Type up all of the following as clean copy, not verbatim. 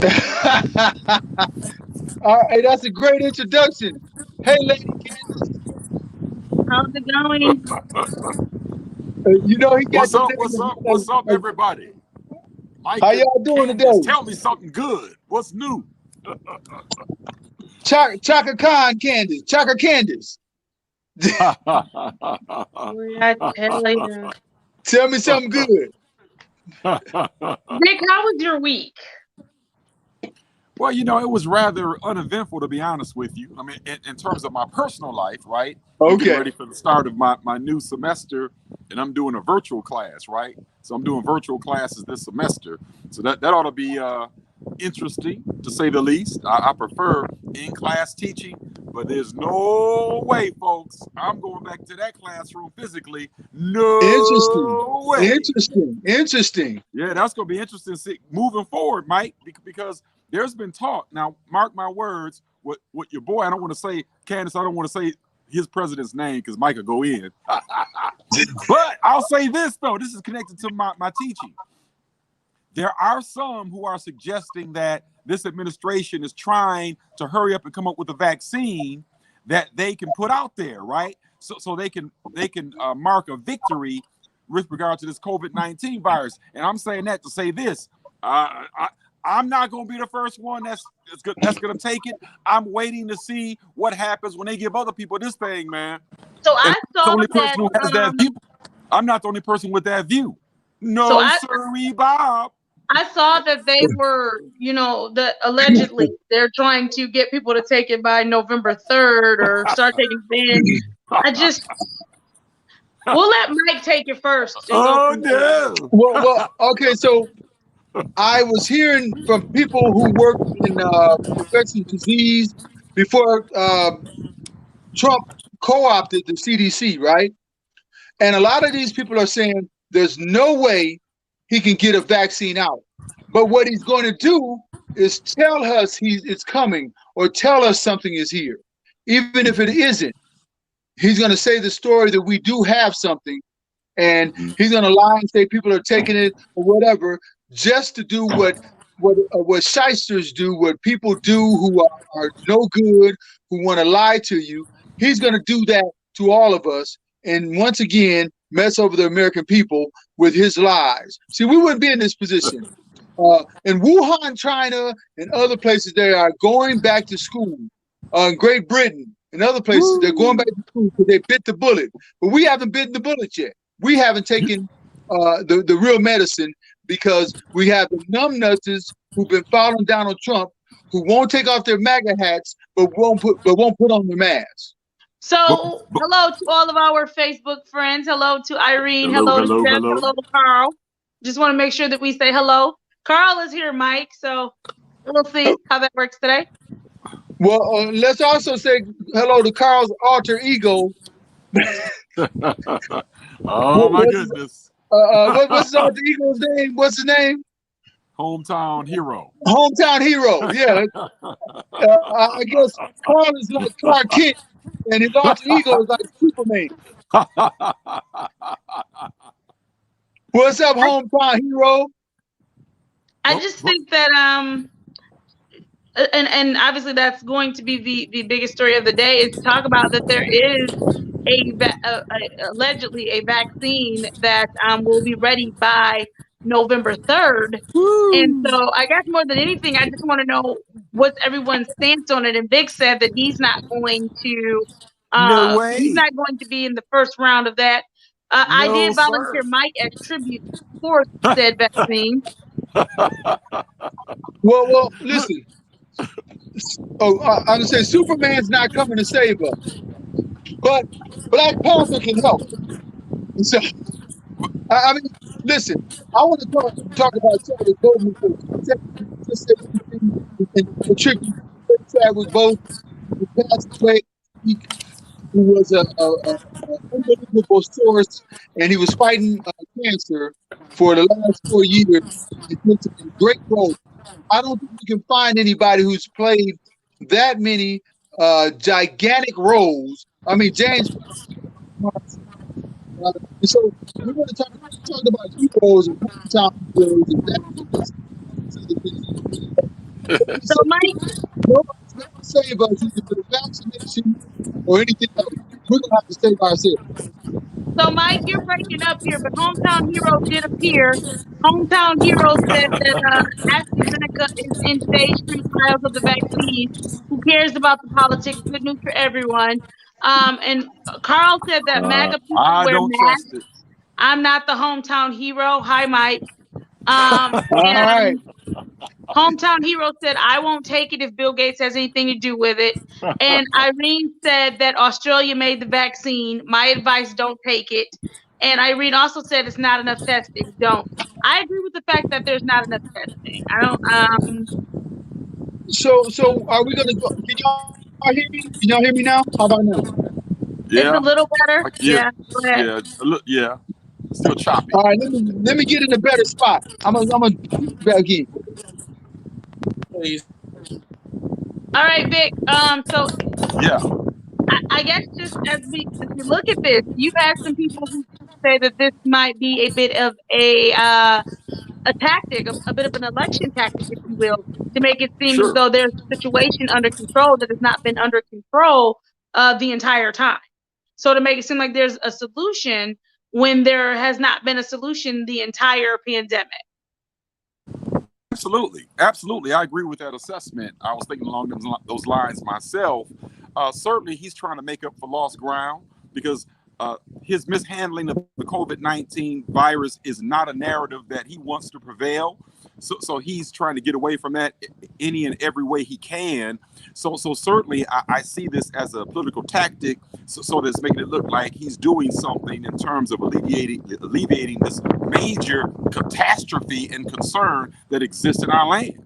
All right, that's a great introduction. Hey, Lady Candace, How's it going? you know he got What's the up? What's name up? What's up, of everybody? Mike how and y'all doing Candace, today? tell me something good. What's new? Chaka Khan Candace, Chaka Candace. Yeah, hell yeah. Tell me something good. Nick, how was your week? Well, it was rather uneventful, to be honest with you. I mean, in terms of my personal life, right? I'm getting Okay. ready for the start of my new semester, and I'm doing a virtual class, right? So I'm doing virtual classes this semester. So that ought to be interesting, to say the least. I prefer in-class teaching, but there's no way, folks, I'm going back to that classroom physically. Interesting. No way. Interesting. Yeah, that's going to be interesting moving forward, Mike, because there's been talk. Now, mark my words, what your boy, I don't want to say, Candace, I don't want to say his president's name because Mike will go in. But I'll say this, though. This is connected to my teaching. There are some who are suggesting that this administration is trying to hurry up and come up with a vaccine that they can put out there, right? So they can mark a victory with regard to this COVID-19 virus. And I'm saying that to say this: I'm not going to be the first one that's going to take it. I'm waiting to see what happens when they give other people this thing, man. So And I I'm the saw only that person who has that view. I'm not the only person with that view. so No, I sirree, Bob. I saw that they were, the allegedly they're trying to get people to take it by November 3rd or start taking it then. I just we'll let Mike take it first and go Oh from there. no! Well, okay. So I was hearing from people who work in infectious disease before Trump co-opted the CDC, right? And a lot of these people are saying there's no way he can get a vaccine out. But what he's going to do is tell us it's coming or tell us something is here. Even if it isn't, he's going to say the story that we do have something, and he's going to lie and say people are taking it or whatever, just to do what shysters do, what people do who are no good, who want to lie to you. He's going to do that to all of us, and once again mess over the American people with his lies. See, we wouldn't be in this position. In Wuhan, China, and other places, they are going back to school. In Great Britain and other places, they're going back to school because they bit the bullet. But we haven't bitten the bullet yet. We haven't taken the real medicine because we have the numbnusses who've been following Donald Trump, who won't take off their MAGA hats, but won't put on their masks. So hello to all of our Facebook friends. Hello to Irene. Hello, Hello to hello, Jeff. hello. Hello to Carl. Just want to make sure that we say hello. Carl is here, Mike. So we'll see how that works today. Well, let's also say hello to Carl's alter ego. Oh my What's goodness! what's his alter ego's name? What's his name? Hometown hero. Hometown Hero. Yeah, I guess Carl is like Clark Kent, and his alter ego is like Superman. What's up, Hometown Hero? I just think that and obviously that's going to be the biggest story of the day is to talk about that there is allegedly a vaccine that will be ready by November 3rd. And so I guess more than anything, I just want to know what's everyone's stance on it. And Vic said that he's not going to No way. he's not going to be in the first round of that. I No, did sir. volunteer Mike as tribute for said vaccine. Well, listen. Oh, I'm gonna say Superman's not coming to save us, but Black Panther can help. And so, I mean, listen. I want to talk about Chadwick Boseman first. Just say and contribute. Chadwick Boseman who passed away, who was a unbelievable source, and he was fighting cancer for the last 4 years. He played a great role. I don't think you can find anybody who's played that many gigantic roles. I mean, James. So we're going to talk about heroes and hometown heroes and that. So Mike, Nobody's going to save us either with a vaccination or anything else. We're going to have to save ourselves. You're breaking up here, but Hometown Hero did appear. Hometown Hero said that AstraZeneca is in stage 3 trials of the vaccine. Who cares about the politics? Good news for everyone. And Carl said that MAGA people I wear don't masks. trust it. I'm not the Hometown Hero. Hi, Mike. All right. And Hometown Hero said, I won't take it if Bill Gates has anything to do with it. And Irene said that Australia made the vaccine. My advice, don't take it. And Irene also said it's not enough testing. Don't. I agree with the fact that there's not enough testing. I don't So are we going to go? Can y'all hear me? Can y'all hear me now? How about now? it's Yeah, a little better. yeah, Yeah, go ahead. yeah. Look, yeah, still choppy. All right. Let me get in a better spot. I'm gonna back in. Please. All right, Vic. So Yeah, I guess just as we look at this, you've had some people who say that this might be a bit of a tactic, a bit of an election tactic, if you will, to make it seem as sure. though there's a situation under control that has not been under control the entire time. So to make it seem like there's a solution when there has not been a solution the entire pandemic. Absolutely, absolutely. I agree with that assessment. I was thinking along those lines myself. Certainly, he's trying to make up for lost ground because his mishandling of the COVID-19 virus is not a narrative that he wants to prevail. So he's trying to get away from that any and every way he can. So certainly, I see this as a political tactic. So that's making it look like he's doing something in terms of alleviating this major catastrophe and concern that exists in our land.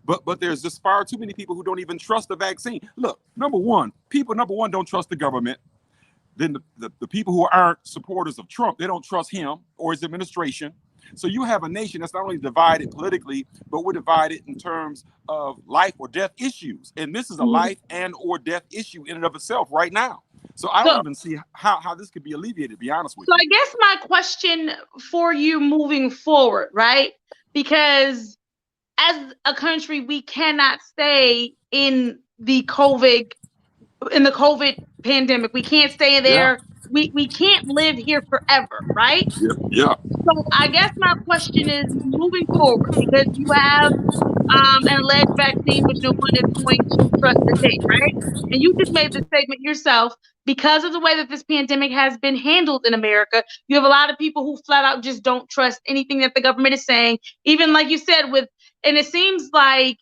But there's just far too many people who don't even trust the vaccine. Look, number one, don't trust the government. Then the people who aren't supporters of Trump, they don't trust him or his administration. So you have a nation that's not only divided politically, but we're divided in terms of life or death issues. And this is a life and or death issue in and of itself right now. So I don't even see how this could be alleviated, to be honest with you. So I guess my question for you moving forward, right? Because as a country, we cannot stay in the COVID pandemic. We can't stay there. We can't live here forever, right? Yeah. So I guess my question is moving forward, because you have an alleged vaccine which no one is going to trust to take, right? And you just made the statement yourself, because of the way that this pandemic has been handled in America, you have a lot of people who flat out just don't trust anything that the government is saying, even like you said, and it seems like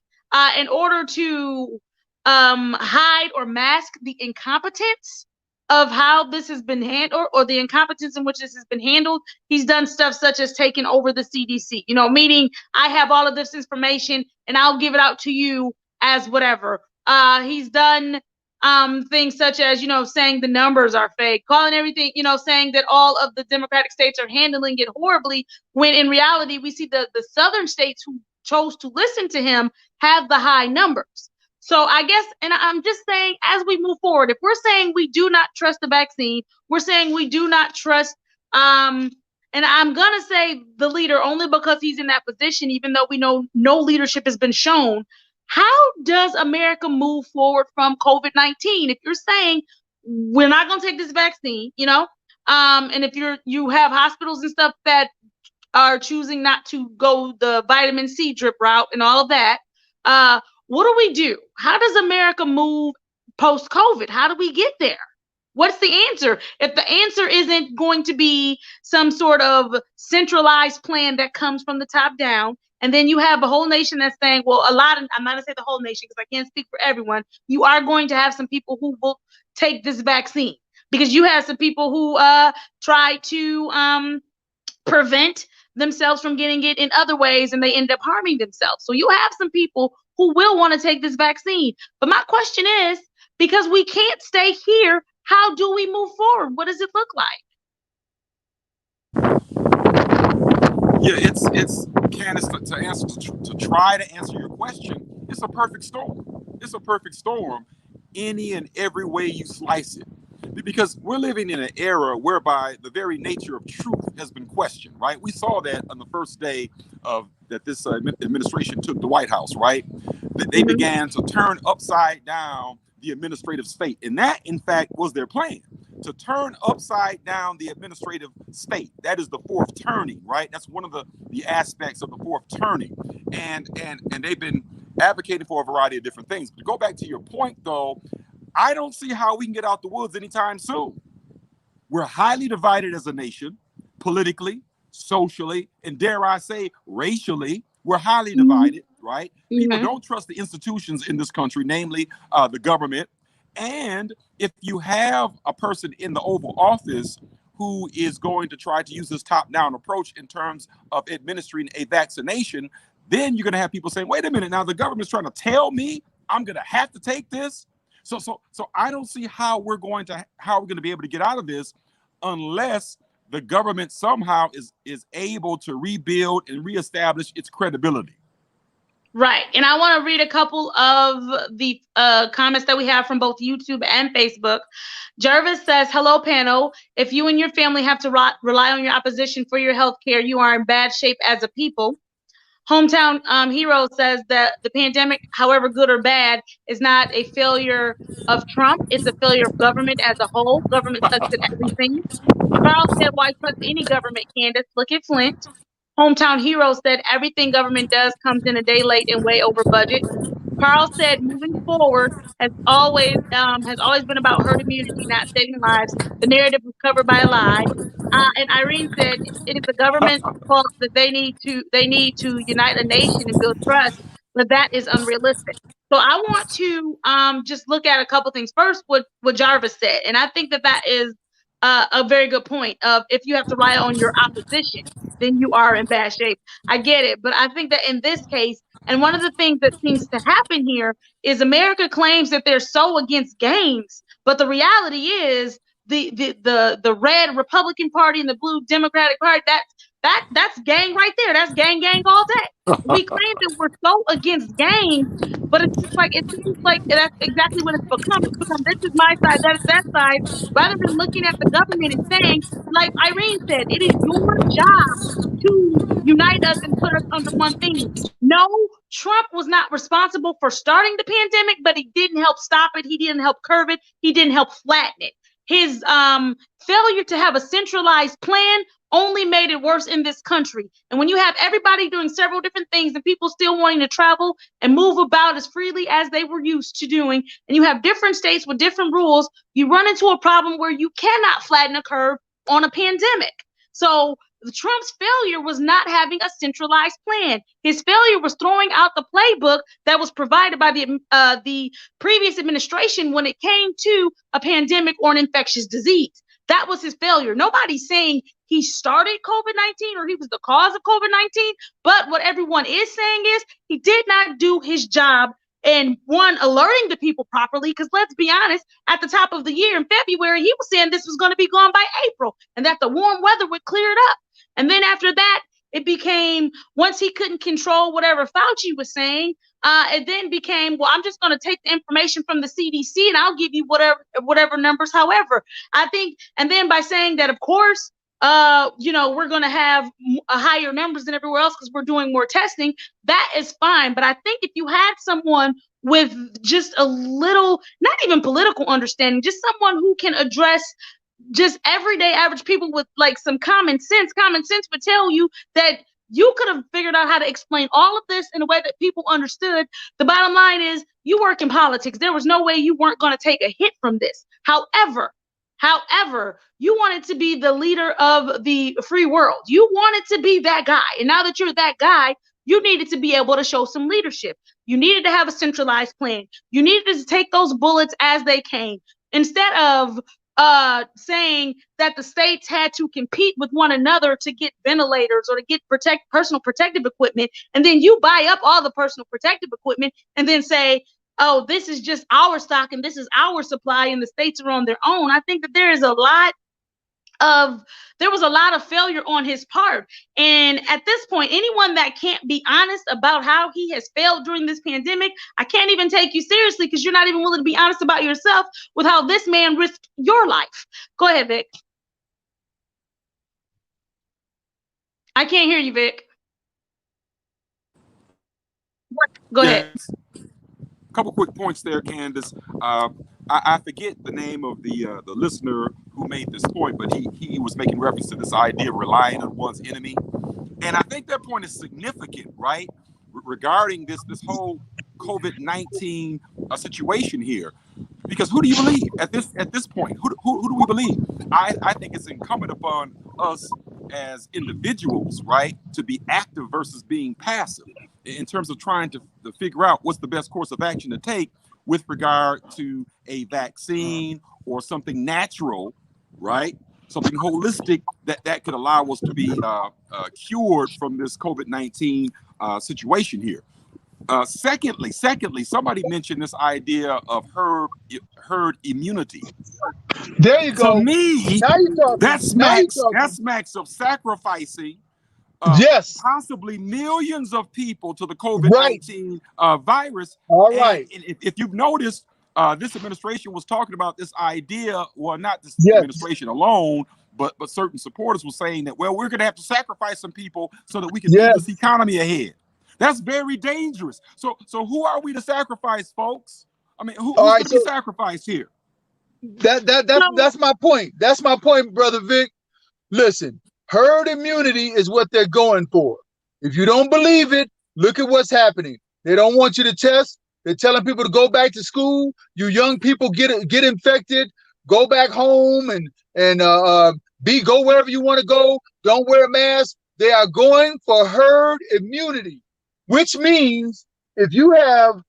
in order to hide or mask the incompetence of how this has been handled, or the incompetence in which this has been handled, he's done stuff such as taking over the CDC, meaning I have all of this information and I'll give it out to you as whatever. He's done things such as, saying the numbers are fake, calling everything, saying that all of the Democratic states are handling it horribly, when in reality, we see the southern states who chose to listen to him have the high numbers. So I guess, and I'm just saying, as we move forward, if we're saying we do not trust the vaccine, we're saying we do not trust, and I'm going to say the leader only because he's in that position, even though we know no leadership has been shown. How does America move forward from COVID-19? If you're saying we're not going to take this vaccine, and if you have hospitals and stuff that are choosing not to go the vitamin C drip route and all of that, what do we do? How does America move post-COVID? How do we get there? What's the answer? If the answer isn't going to be some sort of centralized plan that comes from the top down, and then you have a whole nation that's saying, well, I'm not going to say the whole nation because I can't speak for everyone. You are going to have some people who will take this vaccine, because you have some people who try to prevent themselves from getting it in other ways, and they end up harming themselves. So you have some people who will want to take this vaccine. But my question is, because we can't stay here, how do we move forward? What does it look like? Yeah, it's Candace, to try to answer your question. It's a perfect storm. It's a perfect storm, any and every way you slice it. Because we're living in an era whereby the very nature of truth has been questioned, right? We saw that on the first day of that this administration took the White House, right? they began to turn upside down the administrative state. And that, in fact, was their plan, to turn upside down the administrative state. That is the fourth turning, right? That's one of the aspects of the fourth turning. And they've been advocating for a variety of different things. But to go back to your point, though, I don't see how we can get out the woods anytime soon. We're highly divided as a nation, politically, socially, and dare I say, racially. We're highly divided, right? People don't trust the institutions in this country, namely the government. And if you have a person in the Oval Office who is going to try to use this top-down approach in terms of administering a vaccination, then you're going to have people saying, wait a minute, now the government's trying to tell me I'm going to have to take this. So I don't see how we're going to be able to get out of this unless the government somehow is able to rebuild and reestablish its credibility. Right. And I want to read a couple of the comments that we have from both YouTube and Facebook. Jervis says, hello, panel. If you and your family have to rely on your opposition for your health care, you are in bad shape as a people. Hometown Hero says that the pandemic, however good or bad, is not a failure of Trump. It's a failure of government as a whole. Government sucks at everything. Carl said, why trust any government, Candace? Look at Flint. Hometown Hero said, everything government does comes in a day late and way over budget. Carl said, moving forward has always been about herd immunity, not saving lives. The narrative was covered by a lie. And Irene said, it is the government's fault that they need to unite a nation and build trust, but that is unrealistic. So I want to just look at a couple things. First, what Jarvis said, and I think that is a very good point. Of if you have to rely on your opposition, then you are in bad shape. I get it, but I think that in this case, and one of the things that seems to happen here is America claims that they're so against gangs, but the reality is the red Republican Party and the blue Democratic Party, that's gang right there. That's gang all day. We claim that we're so against gangs, but it seems like that's exactly what it's become. It's become, this is my side, that is that side, rather than looking at the government and saying, like Irene said, it is your job to unite us and put us under one thing. No, Trump was not responsible for starting the pandemic, but he didn't help stop it. He didn't help curb it. He didn't help flatten it. His failure to have a centralized plan only made it worse in this country. And when you have everybody doing several different things and people still wanting to travel and move about as freely as they were used to doing, and you have different states with different rules, you run into a problem where you cannot flatten a curve on a pandemic. So Trump's failure was not having a centralized plan. His failure was throwing out the playbook that was provided by the previous administration when it came to a pandemic or an infectious disease. That was his failure. Nobody's saying he started COVID-19 or he was the cause of COVID-19, but what everyone is saying is he did not do his job and alerting the people properly, because let's be honest, at the top of the year in February, he was saying this was going to be gone by April and that the warm weather would clear it up. And then after that, it became, once he couldn't control whatever Fauci was saying, it then became, well, I'm just going to take the information from the CDC and I'll give you whatever numbers. However, I think, and then by saying that, of course, we're going to have higher numbers than everywhere else because we're doing more testing. That is fine. But I think if you had someone with just a little, not even political understanding, just someone who can address just everyday average people with like some common sense would tell you that you could have figured out how to explain all of this in a way that people understood. The bottom line is you work in politics. There was no way you weren't going to take a hit from this. However, you wanted to be the leader of the free world. You wanted to be that guy. And now that you're that guy, you needed to be able to show some leadership. You needed to have a centralized plan. You needed to take those bullets as they came. Instead of saying that the states had to compete with one another to get ventilators or to get personal protective equipment, and then you buy up all the personal protective equipment and then say, oh, this is just our stock and this is our supply and the states are on their own. I think that there was a lot of failure on his part. And at this point, anyone that can't be honest about how he has failed during this pandemic, I can't even take you seriously because you're not even willing to be honest about yourself with how this man risked your life. Go ahead, Vic. I can't hear you, Vic. Go ahead. couple quick points there, Candace. I forget the name of the listener who made this point, but he was making reference to this idea of relying on one's enemy, and I think that point is significant, right, regarding this whole COVID-19 situation here. Because who do you believe at this point? Who do we believe? I think it's incumbent upon us as individuals, right, to be active versus being passive in terms of trying to figure out what's the best course of action to take with regard to a vaccine or something natural, right? Something holistic that could allow us to be cured from this COVID-19 situation here. Secondly, somebody mentioned this idea of herd immunity. There you go. To me, now you're talking. that smacks of sacrificing yes, possibly millions of people to the COVID-19 virus. All right. And if you've noticed, this administration was talking about this idea. Well, not this Yes. administration alone, but certain supporters were saying that, well, we're going to have to sacrifice some people so that we can Yes. move this economy ahead. That's very dangerous. So who are we to sacrifice, folks? I mean, who's All right, going to be so- sacrificed here? That's my point. That's my point, Brother Vic. Listen, herd immunity is what they're going for. If you don't believe it, look at what's happening. They don't want you to test. They're telling people to go back to school. You young people get infected, go back home and go wherever you want to go. Don't wear a mask. They are going for herd immunity, which means if you have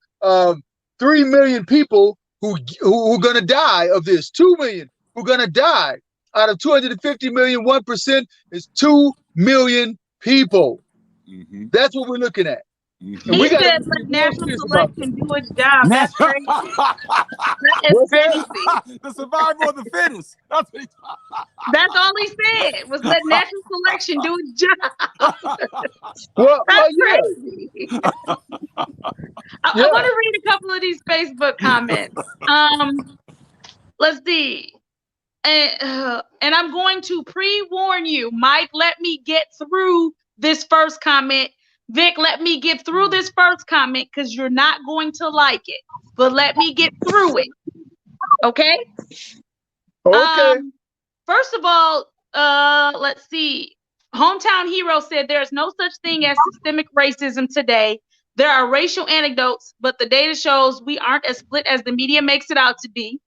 3 million people who are going to die of this, 2 million who are going to die out of 250 million, 1% is 2 million people. Mm-hmm. That's what we're looking at. Mm-hmm. And we He gotta said be let real natural serious about selection do its job. That's crazy. That is What's that? crazy. The survival of the fittest. That's what That's all he said was let natural selection do its job. Well, That's yeah. crazy. I want to read a couple of these Facebook comments. Let's see. And I'm going to pre-warn you, Mike, let me get through this first comment. Vic, let me get through this first comment because you're not going to like it. But let me get through it. Okay? Okay. First of all, let's see. Hometown Hero said there's no such thing as systemic racism today. There are racial anecdotes, but the data shows we aren't as split as the media makes it out to be.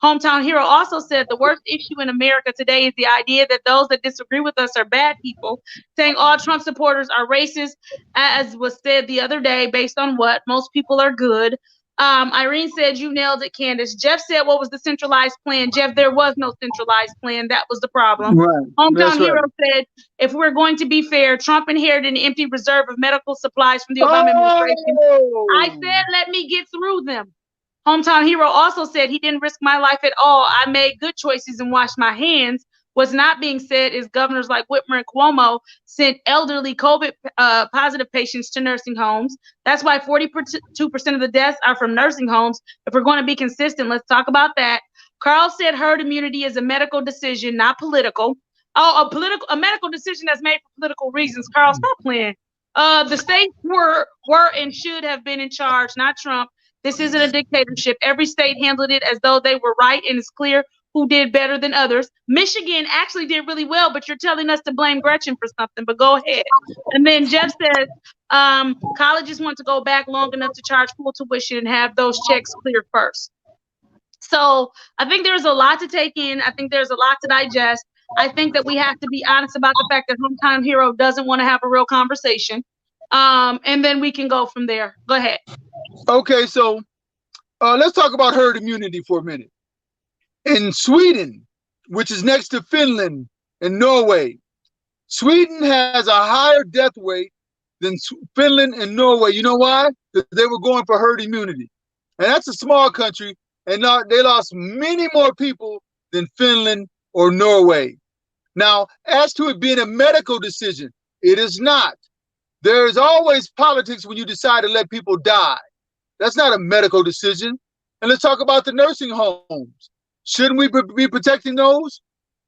Hometown Hero also said the worst issue in America today is the idea that those that disagree with us are bad people, saying all Trump supporters are racist, as was said the other day, based on what? Most people are good. Irene said, you nailed it, Candace. Jeff said, what was the centralized plan? Jeff, there was no centralized plan. That was the problem. Right. Hometown Hero said, if we're going to be fair, Trump inherited an empty reserve of medical supplies from the Obama administration. I said, let me get through them. Hometown Hero also said he didn't risk my life at all. I made good choices and washed my hands. What's not being said is governors like Whitmer and Cuomo sent elderly COVID positive patients to nursing homes. That's why 42% of the deaths are from nursing homes. If we're going to be consistent, let's talk about that. Carl said herd immunity is a medical decision, not political. Oh, a medical decision that's made for political reasons. Carl, stop playing. The states were and should have been in charge, not Trump. This isn't a dictatorship. Every state handled it as though they were right, and it's clear who did better than others. Michigan actually did really well, but you're telling us to blame Gretchen for something, but go ahead. And then Jeff says, colleges want to go back long enough to charge full tuition and have those checks cleared first. So I think there's a lot to take in. I think there's a lot to digest. I think that we have to be honest about the fact that Hometown Hero doesn't want to have a real conversation. And then we can go from there. Go ahead. Okay, so let's talk about herd immunity for a minute. In Sweden, which is next to Finland and Norway, Sweden has a higher death rate than Finland and Norway. You know why? Because they were going for herd immunity. And that's a small country, and they lost many more people than Finland or Norway. Now, as to it being a medical decision, it is not. There is always politics when you decide to let people die. That's not a medical decision. And let's talk about the nursing homes. Shouldn't we be protecting those?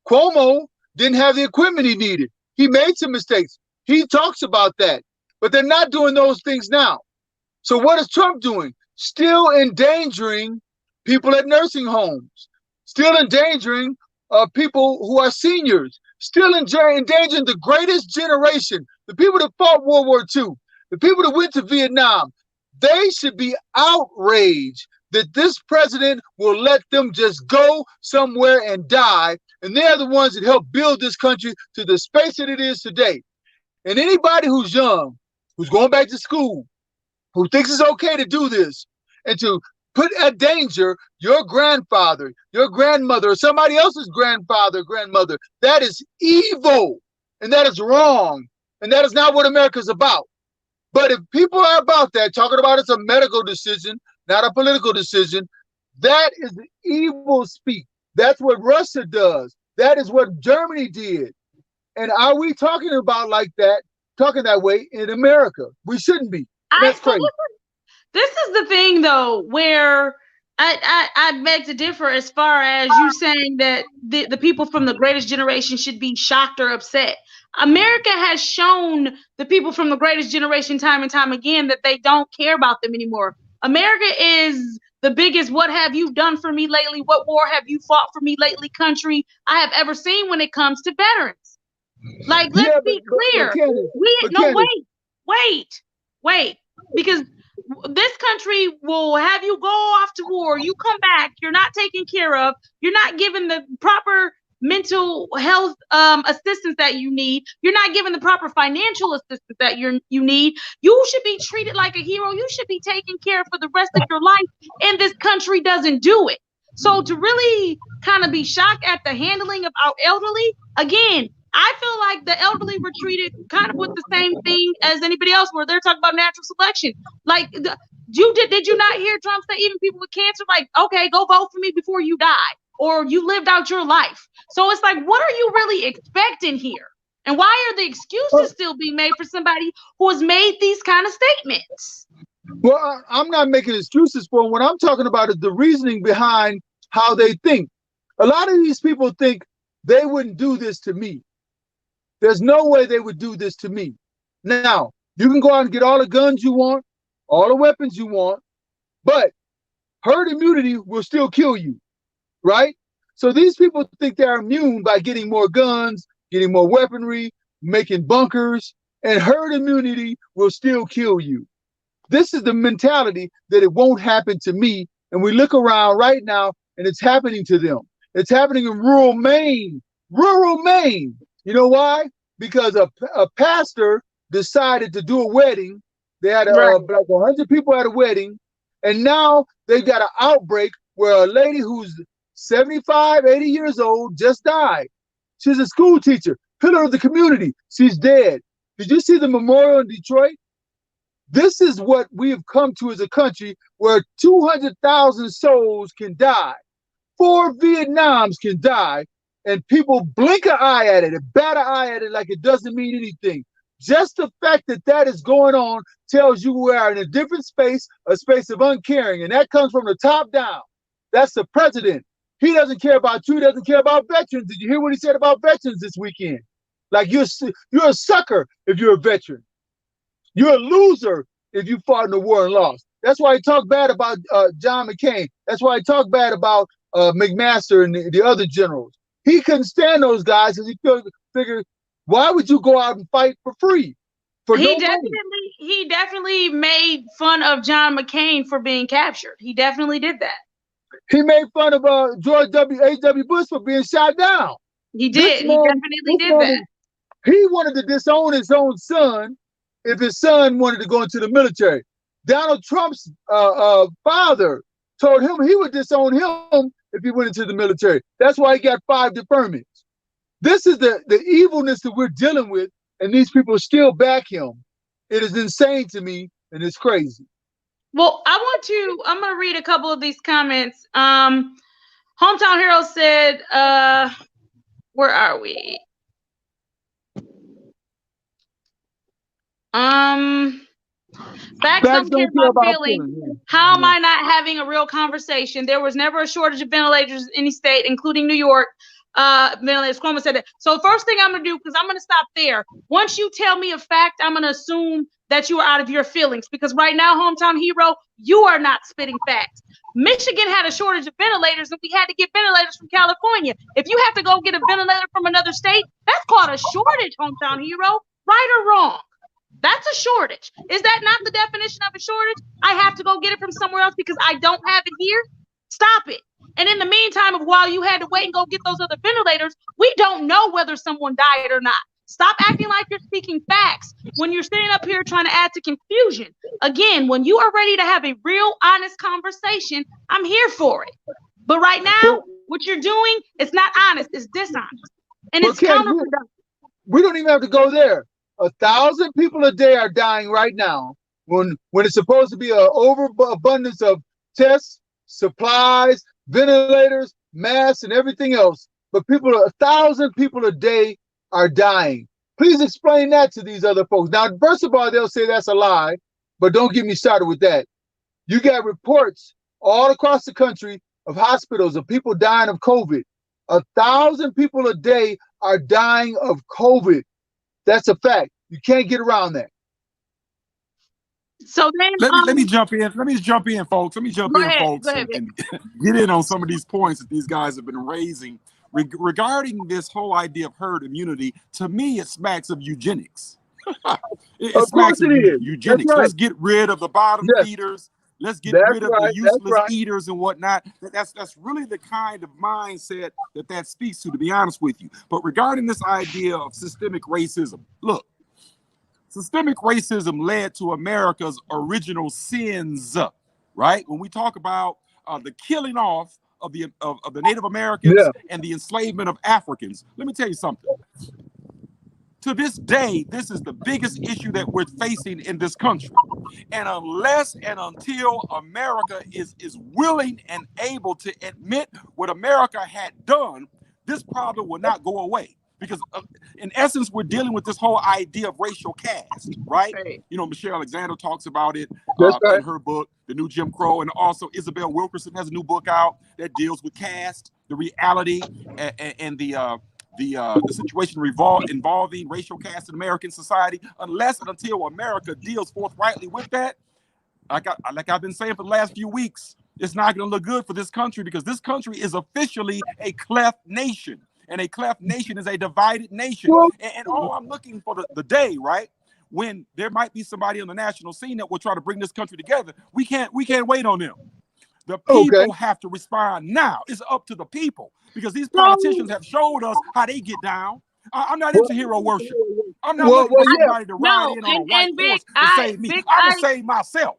Cuomo didn't have the equipment he needed. He made some mistakes. He talks about that. But they're not doing those things now. So what is Trump doing? still endangering people at nursing homes, still endangering people who are seniors, still endangering the greatest generation, the people that fought World War II, the people that went to Vietnam. They should be outraged that this president will let them just go somewhere and die. And they're the ones that helped build this country to the space that it is today. And anybody who's young, who's going back to school, who thinks it's okay to do this and to put at danger your grandfather, your grandmother, or somebody else's grandfather, grandmother, that is evil and that is wrong. And that is not what America's about. But if people are about that, talking about it's a medical decision, not a political decision, that is evil speak. That's what Russia does. That is what Germany did. And are we talking about like that, talking that way in America? We shouldn't be. That's crazy. This is the thing, though, where I beg to differ as far as you saying that the people from the greatest generation should be shocked or upset. America has shown the people from the greatest generation time and time again that they don't care about them anymore. America is the biggest what have you done for me lately, what war have you fought for me lately country I have ever seen when it comes to veterans. Like, let's be clear. Wait. Because this country will have you go off to war. You come back. You're not taken care of. You're not given the proper mental health assistance that you need. You're not given the proper financial assistance that you need. You should be treated like a hero. You should be taken care of for the rest of your life. And this country doesn't do it. So to really kind of be shocked at the handling of our elderly, again, I feel like the elderly were treated kind of with the same thing as anybody else, where they're talking about natural selection. Like, did you not hear Trump say even people with cancer, like, okay, go vote for me before you die, or you lived out your life? So it's like, what are you really expecting here? And why are the excuses still being made for somebody who has made these kind of statements? Well, I'm not making excuses for them. What I'm talking about is the reasoning behind how they think. A lot of these people think they wouldn't do this to me. There's no way they would do this to me. Now, you can go out and get all the guns you want, all the weapons you want, but herd immunity will still kill you, right? So these people think they're immune by getting more guns, getting more weaponry, making bunkers, and herd immunity will still kill you. This is the mentality that it won't happen to me. And we look around right now and it's happening to them. It's happening in rural Maine. Rural Maine. You know why? Because a pastor decided to do a wedding. They had like 100 people at a wedding. And now they've got an outbreak where a lady who's 75, 80 years old just died. She's a school teacher, pillar of the community. She's dead. Did you see the memorial in Detroit? This is what we have come to as a country, where 200,000 souls can die. 4 Vietnams can die. And people blink an eye at it and bat an eye at it like it doesn't mean anything. Just the fact that that is going on tells you we are in a different space, a space of uncaring. And that comes from the top down. That's the president. He doesn't care about you. He doesn't care about veterans. Did you hear what he said about veterans this weekend? Like, you're a sucker if you're a veteran. You're a loser if you fought in the war and lost. That's why he talked bad about John McCain. That's why he talked bad about McMaster and the other generals. He couldn't stand those guys because he figured, why would you go out and fight for free? He definitely made fun of John McCain for being captured. He definitely did that. He made fun of George H.W. Bush for being shot down. He did. He definitely did that. He wanted to disown his own son if his son wanted to go into the military. Donald Trump's father told him he would disown him if he went into the military. That's why he got 5 deferments. This is the evilness that we're dealing with, and these people still back him. It is insane to me, and it's crazy. Well, I'm going to read a couple of these comments. Hometown Hero said, where are we? Facts don't care about feelings. How am I not having a real conversation? There was never a shortage of ventilators in any state, including New York. Ventilators. Cuomo said that. So first thing I'm going to do, because I'm going to stop there. Once you tell me a fact, I'm going to assume that you are out of your feelings, because right now, hometown hero, you are not spitting facts. Michigan had a shortage of ventilators, and we had to get ventilators from California. If you have to go get a ventilator from another state, that's called a shortage, hometown hero, right or wrong. That's a shortage. Is that not the definition of a shortage? I have to go get it from somewhere else because I don't have it here? Stop it. And in the meantime, while you had to wait and go get those other ventilators, we don't know whether someone died or not. Stop acting like you're speaking facts when you're sitting up here trying to add to confusion. Again, when you are ready to have a real, honest conversation, I'm here for it. But right now, what you're doing, it's not honest, it's dishonest. And it's counterproductive. We don't even have to go there. 1,000 people a day are dying right now when it's supposed to be an overabundance of tests, supplies, ventilators, masks, and everything else. But 1,000 people a day are dying. Please explain that to these other folks. Now, first of all, they'll say that's a lie, but don't get me started with that. You got reports all across the country of hospitals of people dying of COVID. 1,000 people a day are dying of COVID. That's a fact. You can't get around that. So then, let me jump in. Let me jump in, folks. Let me jump in, folks, and get in on some of these points that these guys have been raising regarding this whole idea of herd immunity. To me, it smacks of eugenics. It smacks of eugenics. Right. Let's get rid of the bottom feeders. Let's get rid of the useless eaters and whatnot. That's really the kind of mindset that speaks to be honest with you. But regarding this idea of systemic racism, look, systemic racism led to America's original sins, right? When we talk about the killing off of the Native Americans and the enslavement of Africans, let me tell you something. To this day, this is the biggest issue that we're facing in this country. And unless and until America is willing and able to admit what America had done, this problem will not go away. Because in essence, we're dealing with this whole idea of racial caste, right? You know, Michelle Alexander talks about it in her book, The New Jim Crow, and also Isabel Wilkerson has a new book out that deals with caste, the reality, and the situation involving racial caste in American society. Unless and until America deals forthrightly with that, like I've been saying for the last few weeks, it's not going to look good for this country, because this country is officially a cleft nation. And a cleft nation is a divided nation. And I'm looking for the day, right, when there might be somebody on the national scene that will try to bring this country together. We can't wait on them. The people have to respond now. It's up to the people, because these politicians have showed us how they get down. I'm not into hero worship. I'm not looking for somebody to ride in on a white horse to save me. I'm going to save myself.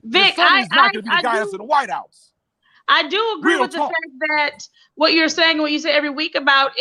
Vic, somebody's not going to be the guy that's in the White House. I do agree with the fact that what you're saying, what you say every week about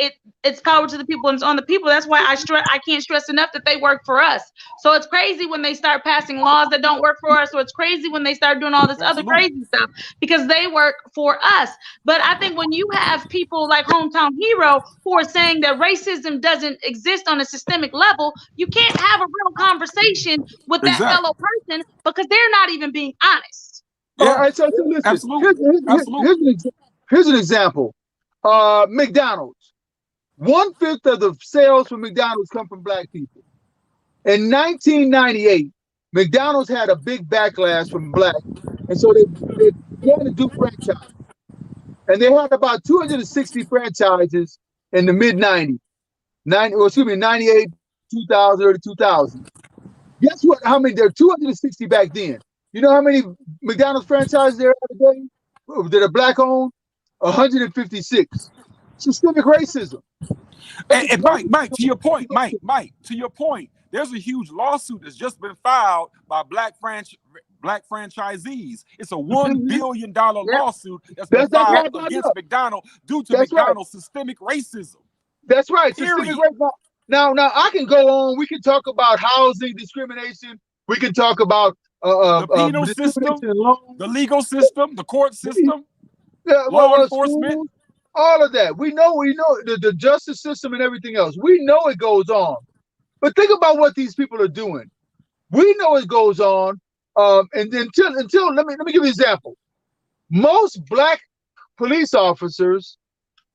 it's power to the people and it's on the people. That's why I can't stress enough that they work for us. So it's crazy when they start passing laws that don't work for us. So it's crazy when they start doing all this other crazy stuff, because they work for us. But I think when you have people like Hometown Hero who are saying that racism doesn't exist on a systemic level, you can't have a real conversation with that fellow person, because they're not even being honest. Yeah, all right, so listen, absolutely. Here's an example. McDonald's. 1/5 of the sales for McDonald's come from black people. In 1998, McDonald's had a big backlash from black, and so they began to do franchise. And they had about 260 franchises in the mid-90s. 98, 2000, early 2000. Guess what? How many? There are 260 back then. You know how many McDonald's franchises there are today that are black owned? 156. Systemic racism. And Mike, to your point, to your point, there's a huge lawsuit that's just been filed by black franchisees. It's a $1 billion lawsuit that's been filed against McDonald's due to McDonald's systemic racism. That's right. Systemic racism. Now I can go on. We can talk about housing discrimination. We can talk about the penal system, the legal system, the court system, law enforcement, schools, all of that. We know the justice system and everything else. We know it goes on. But think about what these people are doing. We know it goes on. And until let me give you an example. Most black police officers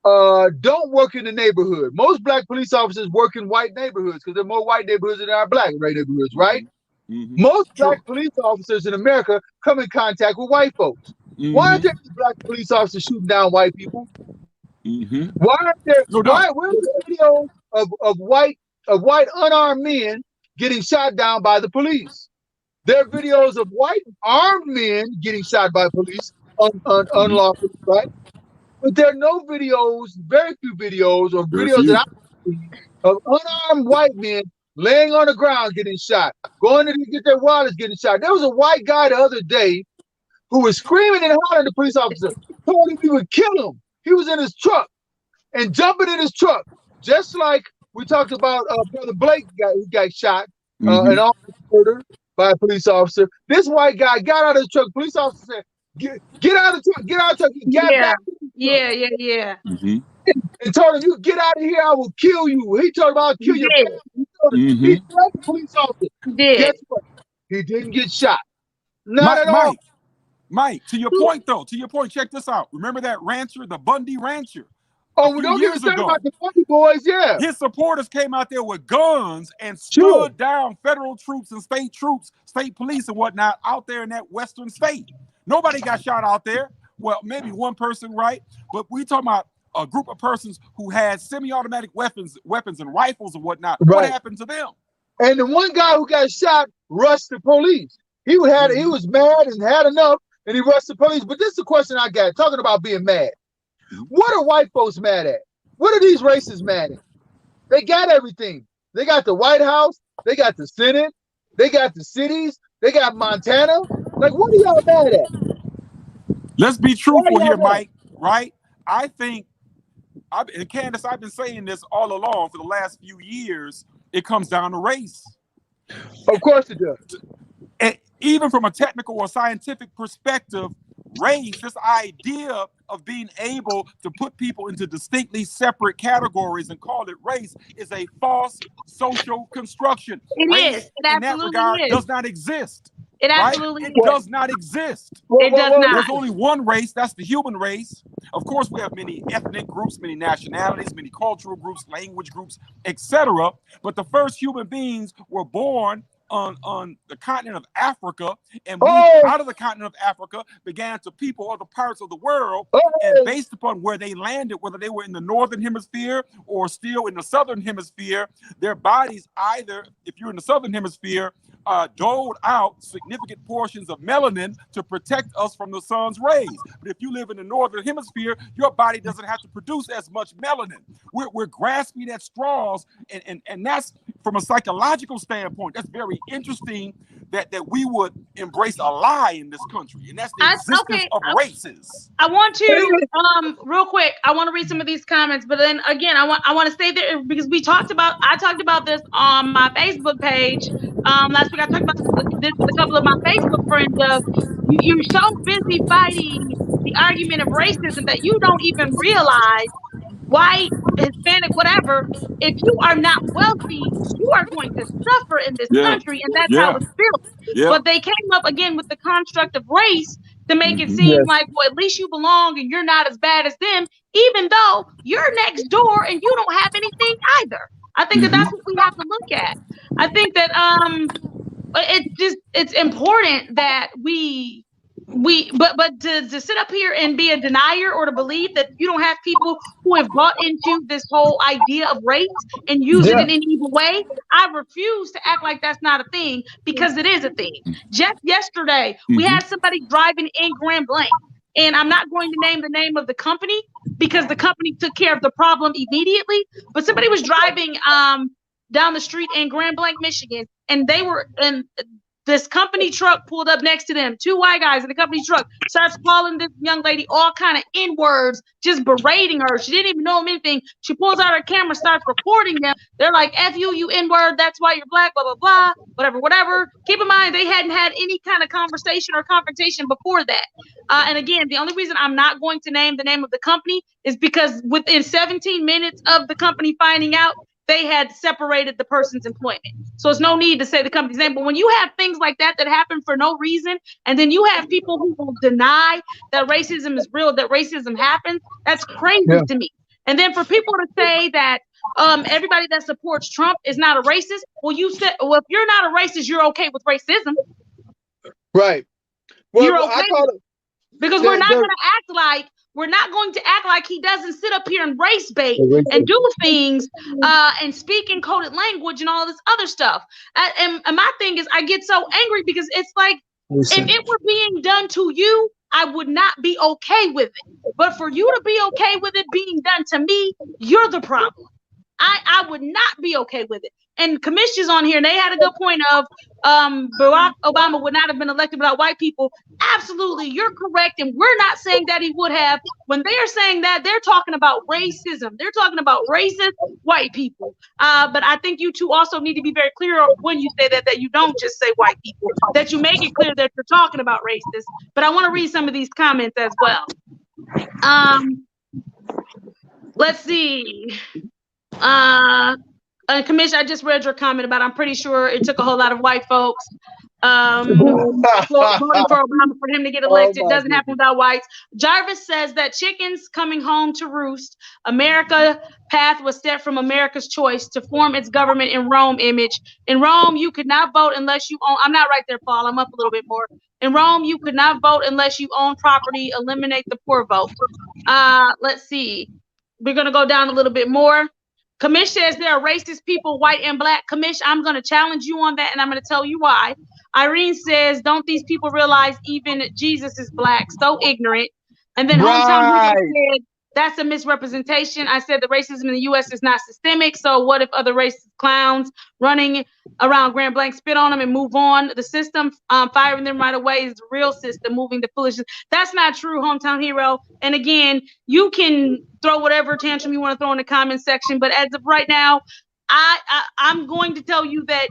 don't work in the neighborhood. Most black police officers work in white neighborhoods, because there are more white neighborhoods than there are black neighborhoods, right? Most True. black police officers in America come in contact with white folks. Why aren't there any black police officers shooting down white people? Why aren't there? No doubt. Where's the video of white unarmed men getting shot down by the police? There are videos of white armed men getting shot by police unlawfully, right? But there are no videos, very few videos, or Very videos that few. I've seen of unarmed white men laying on the ground getting shot, going to get their wallets getting shot. There was a white guy the other day who was screaming and hollering at the police officer, told him he would kill him. He was in his truck and jumping in his truck, just like we talked about Brother Blake who got shot and almost murdered by a police officer. This white guy got out of the truck. Police officer said, get out of the truck, get out of the truck. He got back Yeah. and told him, you get out of here, I will kill you. He told him, I'll kill your family. He told him, he threatened the police officer. Guess what? He didn't get shot. Not at all. Mike, to your point, check this out. Remember that rancher, the Bundy rancher? Oh, we don't get to talk about the Bundy boys, yeah. His supporters came out there with guns and stood down federal troops and state troops, state police and whatnot out there in that western state. Nobody got shot out there. Well, maybe one person, right? But we talking about a group of persons who had semi-automatic weapons and rifles and whatnot. Right. What happened to them? And the one guy who got shot rushed the police. He was mad and had enough, and he rushed the police. But this is the question I got, talking about being mad. What are white folks mad at? What are these racists mad at? They got everything. They got the White House. They got the Senate. They got the cities. They got Montana. Like, what are y'all mad at? Let's be truthful here, Mike, right? I think, and Candace, I've been saying this all along for the last few years, it comes down to race. Of course it does. And even from a technical or scientific perspective, race, this idea of being able to put people into distinctly separate categories and call it race is a false social construction. Race, in that regard, does not exist. It absolutely does not exist. It does not. There's only one race, that's the human race. Of course, we have many ethnic groups, many nationalities, many cultural groups, language groups, etc. But the first human beings were born on the continent of Africa and moved out of the continent of Africa, began to people other parts of the world, and based upon where they landed, whether they were in the northern hemisphere or still in the southern hemisphere, their bodies either, if you're in the southern hemisphere, doled out significant portions of melanin to protect us from the sun's rays. But if you live in the northern hemisphere, your body doesn't have to produce as much melanin. We're grasping at straws, and that's, from a psychological standpoint, that's very interesting that we would embrace a lie in this country, and that's the existence of races. I want to real quick, I want to read some of these comments, but then again, I want to stay there because I talked about this on my Facebook page last week. I talked about this with a couple of my Facebook friends of you're so busy fighting the argument of racism that you don't even realize white, Hispanic, whatever, if you are not wealthy, you are going to suffer in this country, and that's how it's built. But they came up again with the construct of race to make it seem like, well, at least you belong and you're not as bad as them, even though you're next door and you don't have anything either. I think that that's what we have to look at. I think that it's important that but to sit up here and be a denier or to believe that you don't have people who have bought into this whole idea of race and use it in an evil way, I refuse to act like that's not a thing, because it is a thing. Just yesterday, we had somebody driving in Grand Blanc, and I'm not going to name the name of the company because the company took care of the problem immediately, but somebody was driving down the street in Grand Blanc, Michigan, and this company truck pulled up next to them. Two white guys in the company truck starts calling this young lady all kind of N-words, just berating her. She didn't even know him anything. She pulls out her camera, starts recording them. They're like, F you, you N-word, that's why you're black, blah, blah, blah, whatever. Keep in mind, they hadn't had any kind of conversation or confrontation before that. And again, the only reason I'm not going to name the name of the company is because within 17 minutes of the company finding out, they had separated the person's employment. So it's no need to say the company's name. But when you have things like that happen for no reason, and then you have people who will deny that racism is real, that racism happens, that's crazy to me. And then for people to say that everybody that supports Trump is not a racist. Well, you said, well, if you're not a racist, you're okay with racism. Right. Well, You're okay I call it because we're not going to act like he doesn't sit up here and race bait and do things and speak in coded language and all this other stuff. And my thing is, I get so angry because it's like, if it were being done to you, I would not be okay with it. But for you to be okay with it being done to me, you're the problem. I would not be okay with it. And commissioners on here, and they had a good point of Barack Obama would not have been elected without white people. Absolutely, you're correct. And we're not saying that he would have. When they are saying that, they're talking about racism. They're talking about racist white people. But I think you two also need to be very clear when you say that you don't just say white people, that you make it clear that you're talking about racists. But I want to read some of these comments as well. Let's see. Commissioner, I just read your comment about I'm pretty sure it took a whole lot of white folks voting for Obama for him to get elected. Doesn't happen without whites. Jarvis says that chickens coming home to roost. America path was set from America's choice to form its government in Rome image. In Rome, you could not vote unless you own. I'm not right there, Paul. I'm up a little bit more. In Rome, you could not vote unless you own property. Eliminate the poor vote. Let's see. We're gonna go down a little bit more. Kamish says there are racist people, white and black. Kamish, I'm going to challenge you on that, and I'm going to tell you why. Irene says, don't these people realize even Jesus is black? So ignorant. And then Hometown Hero said, that's a misrepresentation. I said the racism in the U.S. is not systemic, so what if other racist clowns running around Grand Blanc spit on them and move on? The system firing them right away is the real system moving the foolishness. That's not true, Hometown Hero. And again, you can throw whatever tantrum you want to throw in the comment section, but as of right now, I'm going to tell you that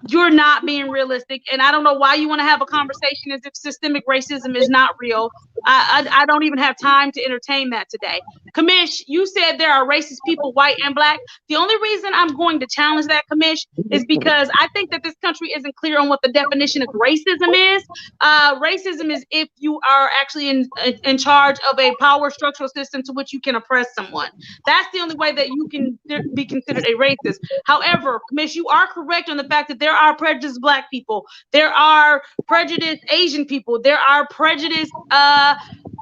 you're not being realistic, and I don't know why you want to have a conversation as if systemic racism is not real. I don't even have time to entertain that today. Kamish, you said there are racist people, white and black. The only reason I'm going to challenge that, Kamish, is because I think that this country isn't clear on what the definition of racism is. Racism is if you are actually in charge of a power structural system to which you can oppress someone. That's the only way that you can be considered a racist. However, Kamish, you are correct on the fact that there are prejudiced black people. There are prejudiced Asian people. There are prejudiced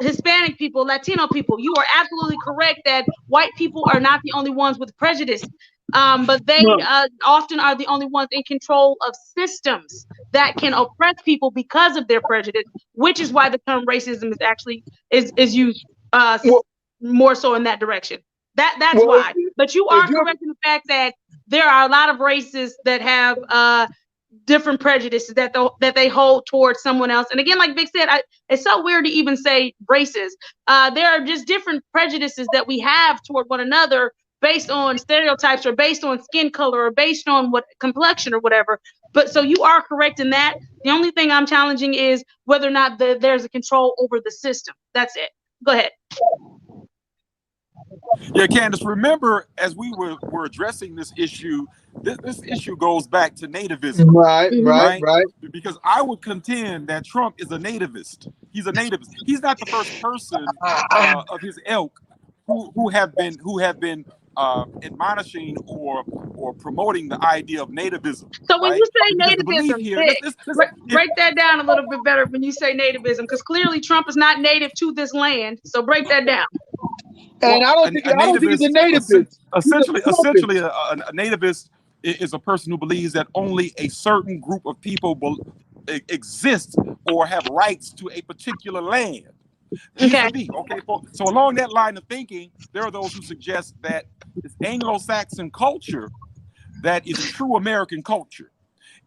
Hispanic people, Latino people. You are absolutely correct that white people are not the only ones with prejudice, but they often are the only ones in control of systems that can oppress people because of their prejudice, which is why the term racism is actually is used more so in that direction. That's why. But you are correct in the fact that there are a lot of races that have different prejudices that they hold towards someone else. And again, like Vic said, it's so weird to even say races. There are just different prejudices that we have toward one another based on stereotypes or based on skin color or based on what complexion or whatever. But so you are correct in that. The only thing I'm challenging is whether or not there's a control over the system. That's it. Go ahead. Yeah, Candace, remember as we were addressing this issue, this issue goes back to nativism. Right. Because I would contend that Trump is a nativist. He's a nativist. He's not the first person of his ilk who have been admonishing or promoting the idea of nativism. So when you say nativism, here, break that down a little bit better when you say nativism, because clearly Trump is not native to this land. So break that down. And I don't think he's a nativist. Essentially, a nativist is a person who believes that only a certain group of people exist or have rights to a particular land. Okay. So along that line of thinking, there are those who suggest that it's Anglo-Saxon culture that is true American culture,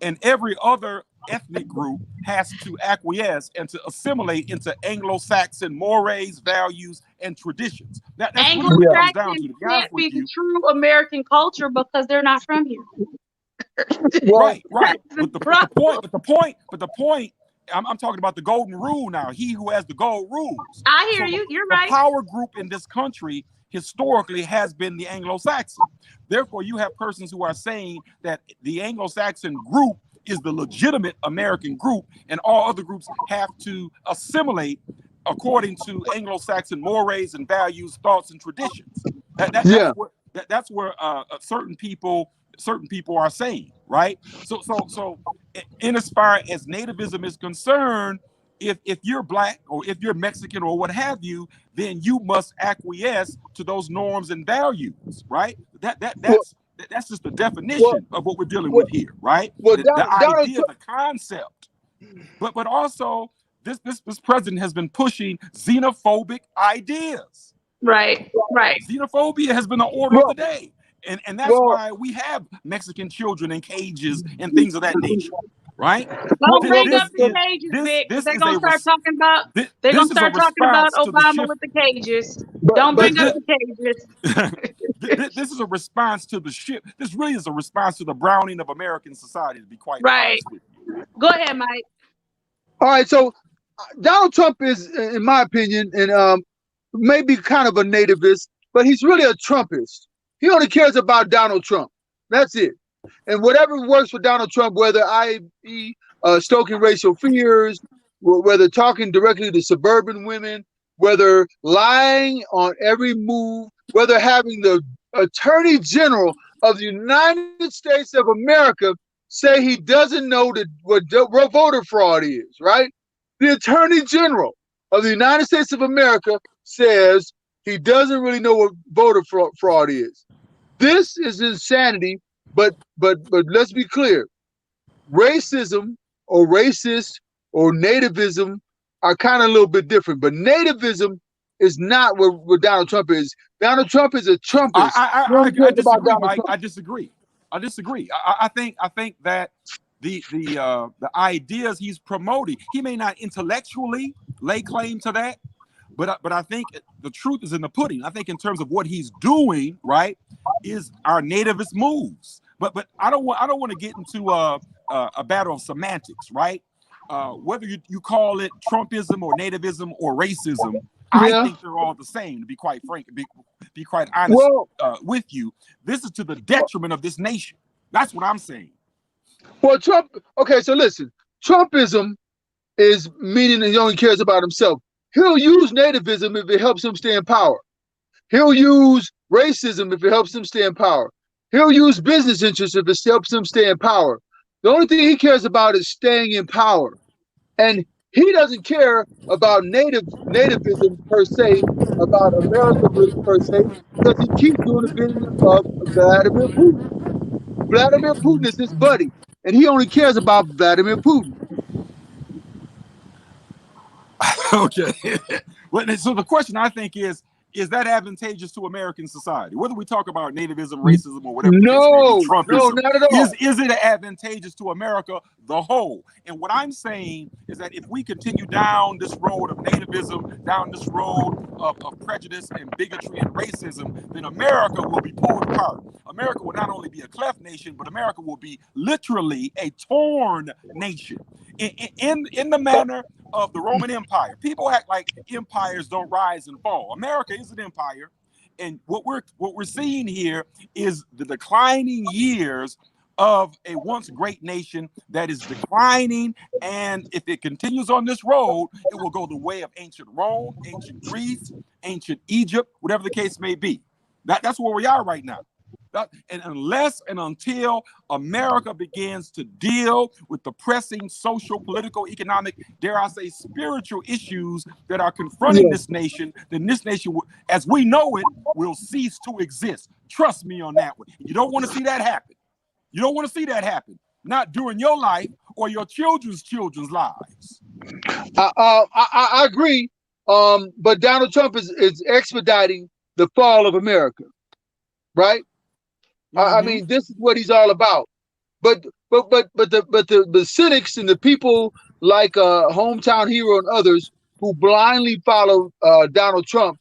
and every other ethnic group has to acquiesce and to assimilate into Anglo-Saxon mores, values, and traditions. That's what it comes down to. Can't be the true American culture because they're not from here. Right. But the point. I'm talking about the golden rule now. He who has the gold rules. I hear you. You're right. The power group in this country historically has been the Anglo-Saxon. Therefore, you have persons who are saying that the Anglo-Saxon group is the legitimate American group, and all other groups have to assimilate according to Anglo-Saxon mores and values, thoughts, and traditions. That's where certain people are saying, right? So in as far as nativism is concerned, if you're black or if you're Mexican or what have you, then you must acquiesce to those norms and values, right? Well, That's just the well, definition of what we're dealing well, with here, right? well The Donald idea, Trump, the concept, but also this president has been pushing xenophobic ideas. Right. Right. Xenophobia has been the order of well, the day. And that's well, why we have Mexican children in cages and things of that nature, right? well, Don't well, bring but, up This the but is cages, this Vic, because this they're is gonna a start talking about they're gonna this is a start talking about response to the Obama shift. with the cages. but Don't but bring up This, the cages. this is a response to the shift. This really is a response to the browning of American society, to be quite Right. honest with you. Go ahead, Mike. all right. So Donald Trump is, in my opinion, and maybe kind of a nativist, but he's really a Trumpist. He only cares about Donald Trump. That's it. And whatever works for Donald Trump, whether i.e. Stoking racial fears, whether talking directly to suburban women, whether lying on every move, whether having the Attorney General of the United States of America say he doesn't know what voter fraud is, right? The Attorney General of the United States of America says he doesn't really know what voter fraud is. This is insanity, but let's be clear. Racism or racist or nativism are kind of a little bit different. But nativism is not what Donald Trump is. Donald Trump is a Trumpist. He only I cares about disagree, Donald Mike. Trump. I disagree. I think that the ideas he's promoting, he may not intellectually lay claim to that, but I think the truth is in the pudding. I think in terms of what he's doing, right, is our nativist moves. But I don't want to get into a battle of semantics, right? Whether you call it Trumpism or nativism or racism, I Yeah. think they're all the same. To be quite frank, be quite honest Well, with you, this is to the detriment of this nation. That's what I'm saying. well, Trump. Okay, so listen. Trumpism is meaning that he only cares about himself. He'll use nativism if it helps him stay in power. He'll use racism if it helps him stay in power. He'll use business interests if it helps him stay in power. The only thing he cares about is staying in power. And he doesn't care about nativism per se, about America per se, because he keeps doing the business of Vladimir Putin. Vladimir Putin is his buddy, and he only cares about Vladimir Putin. Okay. Well, so the question I think is that advantageous to American society? Whether we talk about nativism, racism, or whatever the case may be, No, Trumpism, not at all. is it advantageous to America the whole? And what I'm saying is that if we continue down this road of nativism, down this road of prejudice and bigotry and racism, then America will be pulled apart. America will not only be a cleft nation, but America will be literally a torn nation. In the manner of the Roman Empire. People act like empires don't rise and fall. America is an empire, and what we're seeing here is the declining years of a once great nation that is declining, and if it continues on this road, it will go the way of ancient Rome, ancient Greece, ancient Egypt, whatever the case may be. That's where we are right now. And unless and until America begins to deal with the pressing social, political, economic, dare I say, spiritual issues that are confronting this nation, then this nation, as we know it, will cease to exist. Trust me on that one. You don't want to see that happen. You don't want to see that happen. Not during your life or your children's lives. I agree. But Donald Trump is expediting the fall of America, right? I Mm-hmm. mean, this is what he's all about. But the cynics and the people like Hometown Hero and others who blindly follow Donald Trump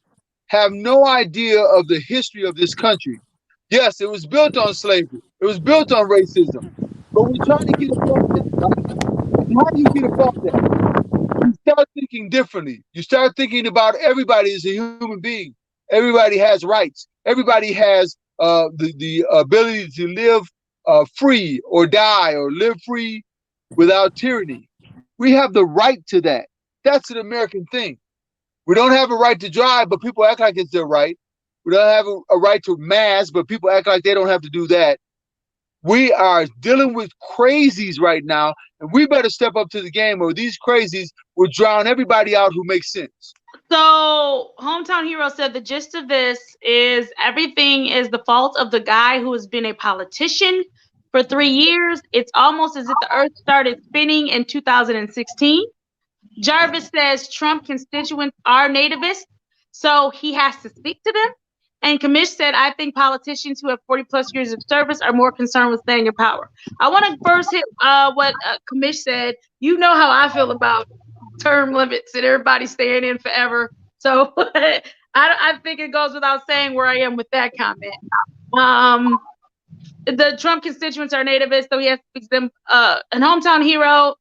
have no idea of the history of this country. Yes, it was built on slavery. It was built on racism. But we're trying to get above that, right? And how do you get above that? You start thinking differently. You start thinking about everybody as a human being. Everybody has rights. Everybody has the ability to live free or die or live free without tyranny. We have the right to that. That's an American thing. We don't have a right to drive, but people act like it's their right. We don't have a right to mask, but people act like they don't have to do that. We are dealing with crazies right now, and we better step up to the game, or these crazies will drown everybody out who makes sense. So, Hometown Hero said the gist of this is everything is the fault of the guy who has been a politician for 3 years. It's almost as if the earth started spinning in 2016. Jarvis says Trump constituents are nativists, so he has to speak to them. And Kamish said, I think politicians who have 40 plus years of service are more concerned with staying in power. I want to first hit what Kamish said. You know how I feel about term limits and everybody staying in forever. So I think it goes without saying where I am with that comment. The Trump constituents are nativists, so he has to speak to them. And Hometown Hero,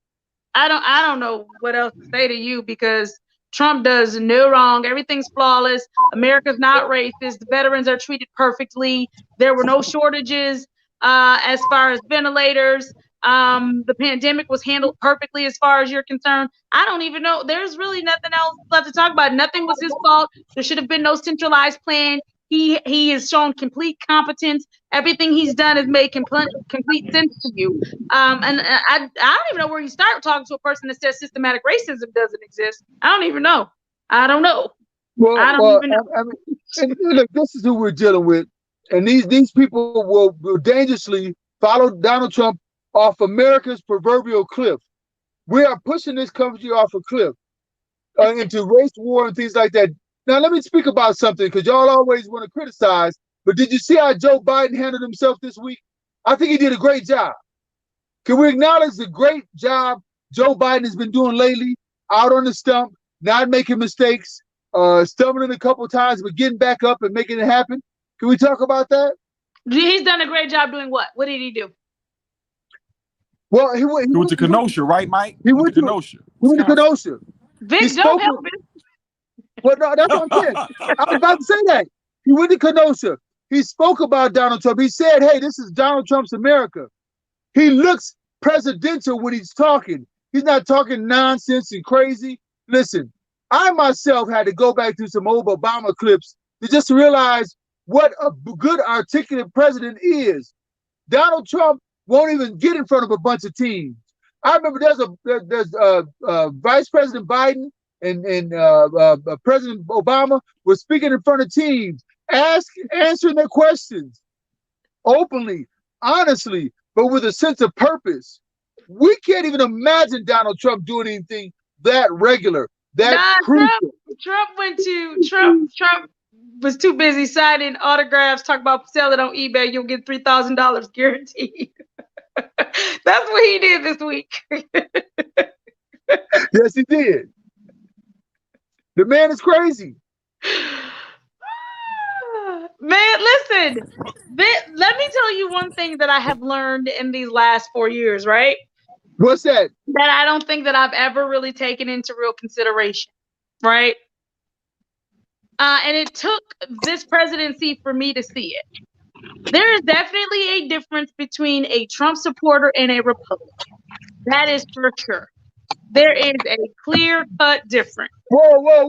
I don't know what else to say to you because Trump does no wrong. Everything's flawless. America's not racist. The veterans are treated perfectly. There were no shortages as far as ventilators. The pandemic was handled perfectly as far as you're concerned. I don't even know. There's really nothing else left to talk about. Nothing was his fault. There should have been no centralized plan. He has shown complete competence. Everything he's done has made complete sense to you. And I don't even know where you start talking to a person that says systematic racism doesn't exist. I don't even know. I don't know. Well, I don't even know. I mean, and look, this is who we're dealing with, and these people will dangerously follow Donald Trump off America's proverbial cliff. We are pushing this country off a cliff into race war and things like that. Now, let me speak about something because y'all always want to criticize. But did you see how Joe Biden handled himself this week? I think he did a great job. Can we acknowledge the great job Joe Biden has been doing lately, out on the stump, not making mistakes, stumbling a couple times, but getting back up and making it happen? Can we talk about that? He's done a great job doing what? What did he do? Well, he went to Kenosha, right, Mike? He went to Kenosha. He went to Kenosha. Vic, don't help him. Well, no, that's what I'm saying. I was about to say that. He went to Kenosha. He spoke about Donald Trump. He said, hey, this is Donald Trump's America. He looks presidential when he's talking. He's not talking nonsense and crazy. Listen, I myself had to go back to some old Obama clips to just realize what a good articulate president is. Donald Trump won't even get in front of a bunch of teams. I remember there's Vice President Biden and President Obama was speaking in front of teams, answering their questions openly, honestly, but with a sense of purpose. We can't even imagine Donald Trump doing anything that regular, that crucial. Trump was too busy signing autographs, talking about selling on eBay. You'll get $3,000 guaranteed. That's what he did this week. Yes, he did. The man is crazy. Man, listen. Let me tell you one thing that I have learned in these last 4 years, right? What's that? That I don't think that I've ever really taken into real consideration, right? And it took this presidency for me to see it. There is definitely a difference between a Trump supporter and a Republican. That is for sure. There is a clear-cut difference. Whoa.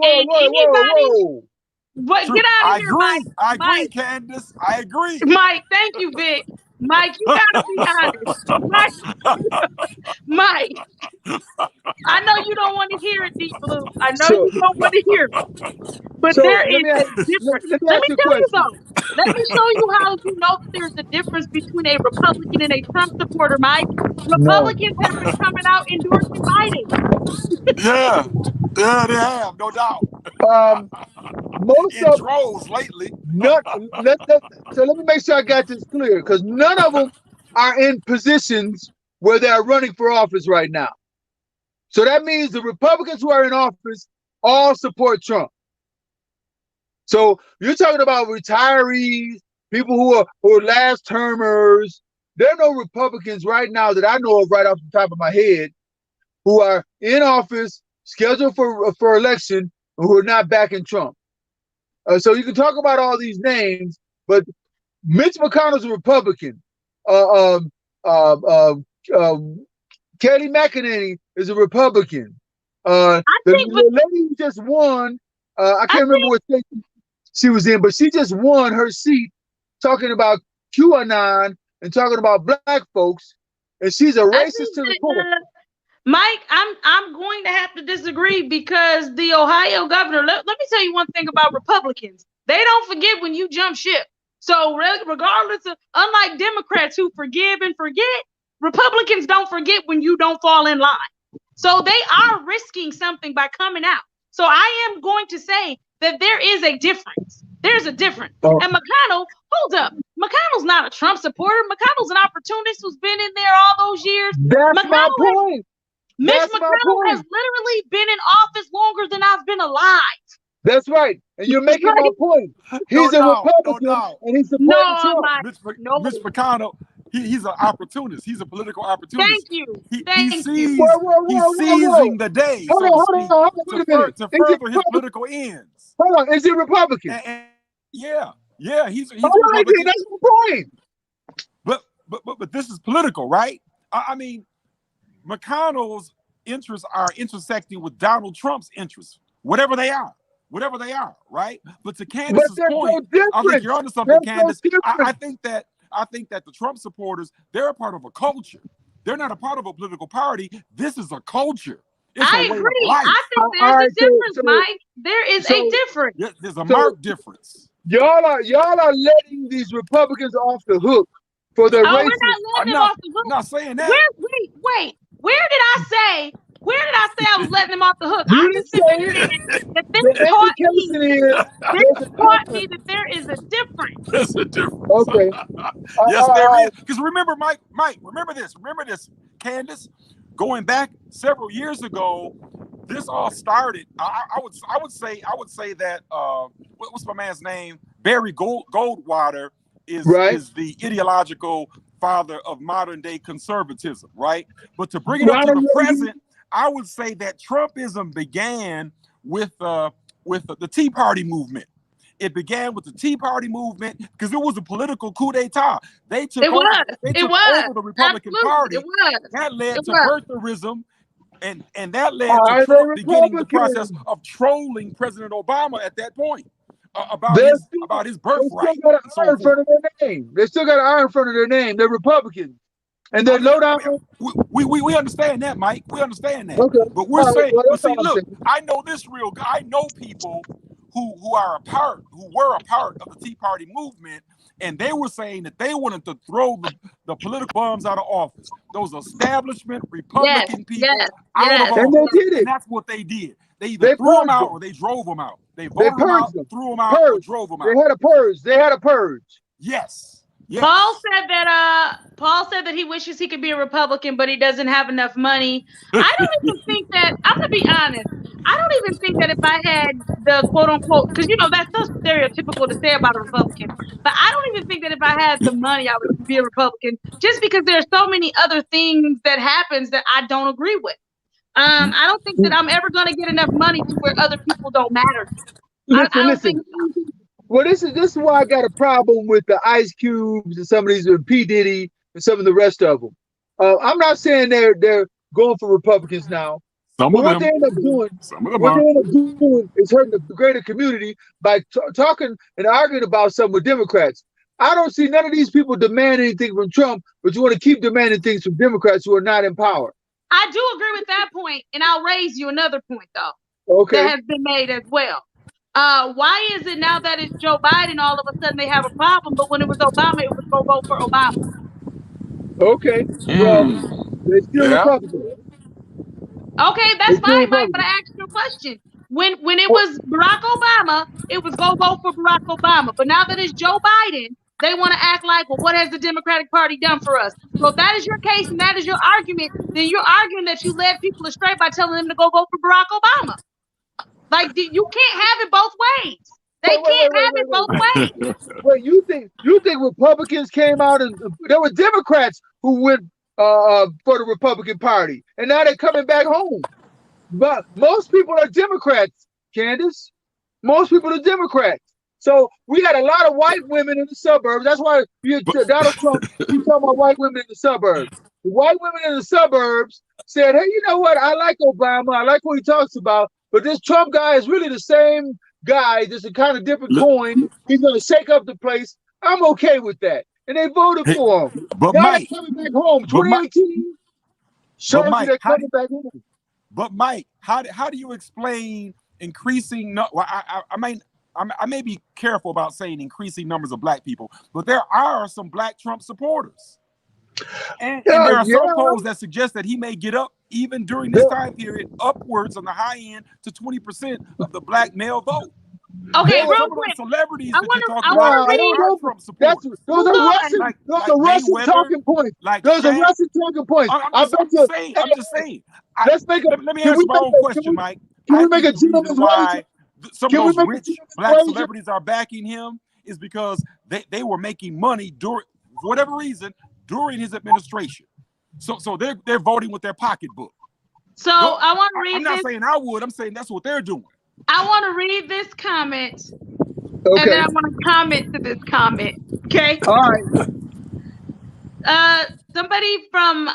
But get out of here, Mike. I agree, Candace. I agree. Mike, thank you, Vic. Mike, you gotta be honest. Mike, I know you don't want to hear it, Deep Blue. I know you don't want to hear it. But there is a difference. Let me tell you something. Let me show you how you know that there's a difference between a Republican and a Trump supporter, Mike. Republicans have been coming out endorsing Biden. Yeah, they have, no doubt. Most in of droves lately. So let me make sure I got this clear, because none of them are in positions where they're running for office right now. So that means the Republicans who are in office all support Trump. So you're talking about retirees, people who are last termers. There are no Republicans right now that I know of right off the top of my head who are in office, scheduled for election, who are not backing Trump. So you can talk about all these names, but Mitch McConnell's a Republican. Kelly McEnany is a Republican. The lady who just won, I can't remember what state she was in, but she just won her seat talking about QAnon and talking about black folks, and she's a I racist think to the that, core. Mike, I'm going to have to disagree because the Ohio governor. Let me tell you one thing about Republicans. They don't forget when you jump ship. So regardless of, unlike Democrats who forgive and forget, Republicans don't forget when you don't fall in line. So they are risking something by coming out. So I am going to say that there is a difference. There's a difference. Oh. And McConnell, hold up. McConnell's not a Trump supporter. McConnell's an opportunist who's been in there all those years. That's my point. Mitch That's my McConnell has point. literally been in office longer than I've been alive. That's right. And you're making my point. He's a Republican and he's supporting Trump. Mitch McConnell, he's an opportunist. He's a political opportunist. Thank you. He's Whoa. seizing the day, Hold on, wait a minute. to further his political ends. Hold on, is he Republican? Yeah, he's All right, Republican. that's my point. But this is political, right? I mean, McConnell's interests are intersecting with Donald Trump's interests, whatever they are, right? But to Candace's point, I think you're onto something, Candace. I think that the Trump supporters, they're a part of a culture. They're not a part of a political party. This is a culture. I agree. I think there's a difference, Mike. There is a difference. There's a marked difference. Y'all are letting these Republicans off the hook for their racism. We're not letting them off the hook. I'm not saying that. Wait. Where did I say I was letting them off the hook? You didn't say it. This taught me that there is a difference. There's a difference. Okay. Yes, there is. Because remember, Mike, remember this, Candace, going back several years ago, this all started. I would say that what's my man's name? Barry Goldwater is the ideological father of modern day conservatism, right? But to bring it up to the present, I would say that Trumpism began with the Tea Party movement. It began with the Tea Party movement because it was a political coup d'etat. They took over the Republican Party. That led to birtherism, and that led to Trump beginning the process of trolling President Obama at that point about his birthright. They still got an R in front of their name. They're Republicans. And they're low down. We understand that, Mike. We understand that. Okay. But we're saying, look, I know this real guy. I know people who were a part of the Tea Party movement, and they were saying that they wanted to throw the political bums out of office. Those establishment Republican people out of office. And they did it. And that's what they did. They either threw them out or they drove them out. They voted them out, threw them out, or drove them out. They had a purge. Yes. Paul said that he wishes he could be a Republican, but he doesn't have enough money. I don't even think that. I'm gonna be honest. I don't even think that if I had the quote unquote, because that's so stereotypical to say about a Republican. But I don't even think that if I had the money, I would be a Republican. Just because there's so many other things that happens that I don't agree with. I don't think that I'm ever gonna get enough money to where other people don't matter. I don't think. Well, this is why I got a problem with the Ice Cubes and some of these P. Diddy and some of the rest of them. I'm not saying they're going for Republicans now. What they end up doing is hurting the greater community by talking and arguing about something with Democrats. I don't see none of these people demand anything from Trump, but you want to keep demanding things from Democrats who are not in power. I do agree with that point, and I'll raise you another point though. Okay. That has been made as well. Why is it now that it's Joe Biden, all of a sudden they have a problem, but when it was Obama, it was go vote for Obama? Okay. Well, they're still Republicans. Okay, that's fine, Mike, but I asked you a question. When it was Barack Obama, it was go vote for Barack Obama. But now that it's Joe Biden, they want to act like, well, what has the Democratic Party done for us? So if that is your case and that is your argument, then you're arguing that you led people astray by telling them to go vote for Barack Obama. Like, you can't have it both ways. They can't have it both ways. Wait, you think Republicans came out and there were Democrats who went for the Republican Party, and now they're coming back home. But most people are Democrats, Candace. Most people are Democrats. So we had a lot of white women in the suburbs. That's why Donald Trump, he's talking about white women in the suburbs. The white women in the suburbs said, hey, you know what? I like Obama. I like what he talks about. But this Trump guy is really the same guy, just a kind of different Look, coin. He's going to shake up the place. I'm okay with that. And they voted hey, for him. but Now they're Mike, coming back home. but Mike, 2018 but shows you Mike, they're coming back home. but Mike, how do you explain increasing? No, well, I may be careful about saying increasing numbers of black people, but there are some black Trump supporters, and there are Yeah. some polls that suggest that he may get up even during this time period upwards on the high end to 20% of the black male vote. Okay, And real some of quick. those celebrities I that you're wanna talking I wanna about I read. don't are know. Trump That's supporters, those Hold are on. Russian. Those like are Russian Mayweather, talking points. like Those are Shaq. Russian talking points. I bet I'm you. just saying. I'm just saying. Let's make a. Let me Can answer we my make own a? question, Mike. Can I we make think a the reason gentleman's wager? why some Can of we those make a rich gentleman's black wager? celebrities are backing him is because they were making money during, for whatever reason, during his administration. So they're voting with their pocketbook. So Go. I want to I'm read not this. saying I would. I'm saying that's what they're doing. I want to read this comment, and then Okay. I want to comment to this comment. Okay. All right. Somebody from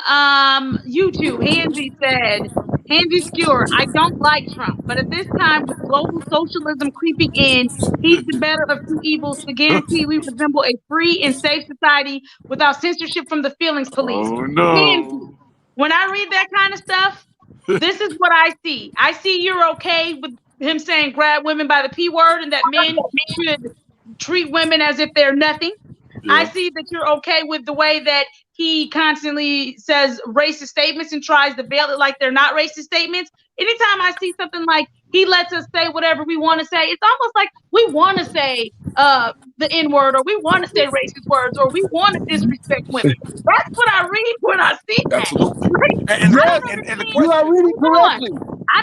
YouTube, Hansi said, Hansi Skewer, I don't like Trump, but at this time with global socialism creeping in, he's the better of two evils to guarantee we resemble a free and safe society without censorship from the feelings police. Oh Hansi, no. when I read that kind of stuff, this is what I see. I see you're okay with him saying grab women by the P word and that men should treat women as if they're nothing. I Yeah. see that you're okay with the way that he constantly says racist statements and tries to veil it like they're not racist statements. Anytime I see something like he lets us say whatever we want to say, it's almost like we want to say the N word, or we want to say racist words, or we want to disrespect women. That's what I read when I see that. Absolutely. Like, And I Yes, don't and the understand. you are question. reading Hold on. correctly.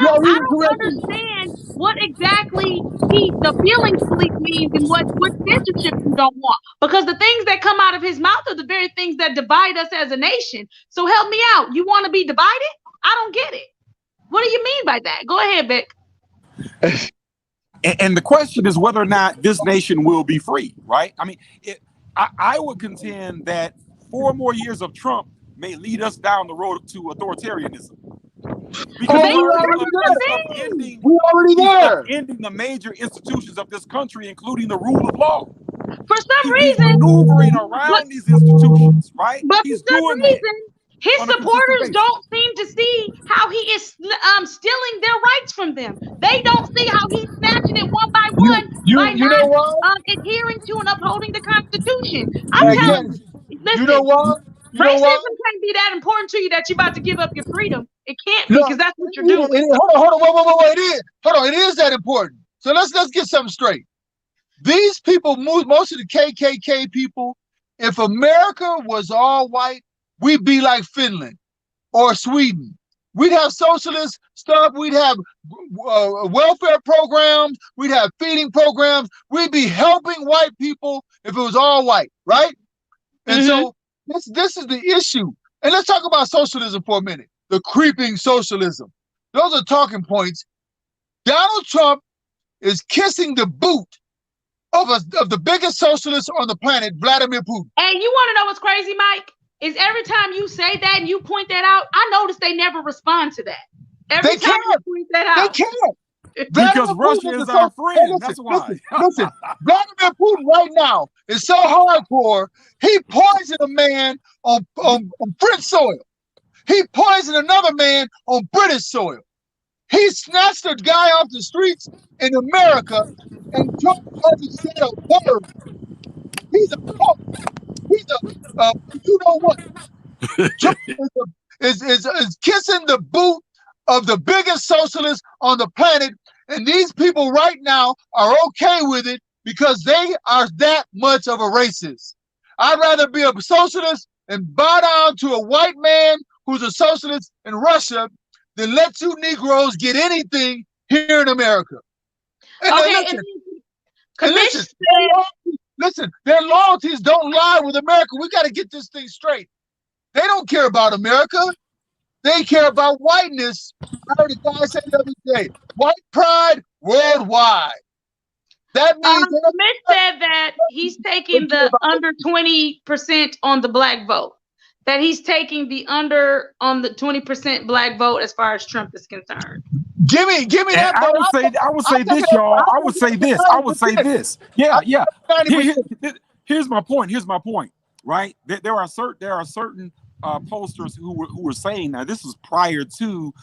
You are I reading don't correctly. understand what exactly the feelings police means and what censorship you don't want. Because the things that come out of his mouth are the very things that divide us as a nation. So help me out. You want to be divided? I don't get it. What do you mean by that? Go ahead, Vic. And the question is whether or not this nation will be free, right? I mean, I would contend that 4 more years of Trump may lead us down the road to authoritarianism. Because Oh, we That's already the there. thing. We already he's there. upending the major institutions of this country, including the rule of law. For some He's reason, maneuvering but around these institutions, right? But He's for some doing that reason, his on a consistent supporters basis. don't seem to see how he is stealing their rights from them. They don't see how he's snatching it one by one by You know what? not adhering to and upholding the Constitution. I'm Hey, telling Candace, you, you know listen, what? You know what? racism can't be that important to you that you're about to give up your freedom. It can't be No, because that's what you're doing. hold on, wait. It is. Hold on, it is that important. So let's get something straight. These people, most of the KKK people, if America was all white, we'd be like Finland or Sweden. We'd have socialist stuff. We'd have welfare programs. We'd have feeding programs. We'd be helping white people if it was all white, right? And so this is the issue. And let's talk about socialism for a minute. The creeping socialism. Those are talking points. Donald Trump is kissing the boot of the biggest socialist on the planet, Vladimir Putin. And you want to know what's crazy, Mike? Is every time you say that and you point that out, I notice they never respond to that. Every time you point that out. They can't. Because Russia is our friend. That's why. Listen, Vladimir Putin right now is so hardcore, he poisoned a man on French soil. He poisoned another man on British soil. He snatched a guy off the streets in America and Trump hasn't said a word. He's a punk. He's a, you know what? Trump is kissing the boot of the biggest socialist on the planet. And these people right now are okay with it because they are that much of a racist. I'd rather be a socialist and bow down to a white man who's a socialist in Russia than let you Negroes get anything here in America. And Okay, listen, their loyalties don't lie with America. We got to get this thing straight. They don't care about America. They care about whiteness. I heard a guy say the other day, white pride worldwide. That means Smith said that he's taking the under 20% on the black vote. That he's taking the under on the 20% black vote as far as Trump is concerned. Give me And that. But I would say this, y'all. I would say this. I would say this. Yeah, yeah. Here- 90%. here's my point. Here's my point. Right? There are certain posters who were saying, now this was prior to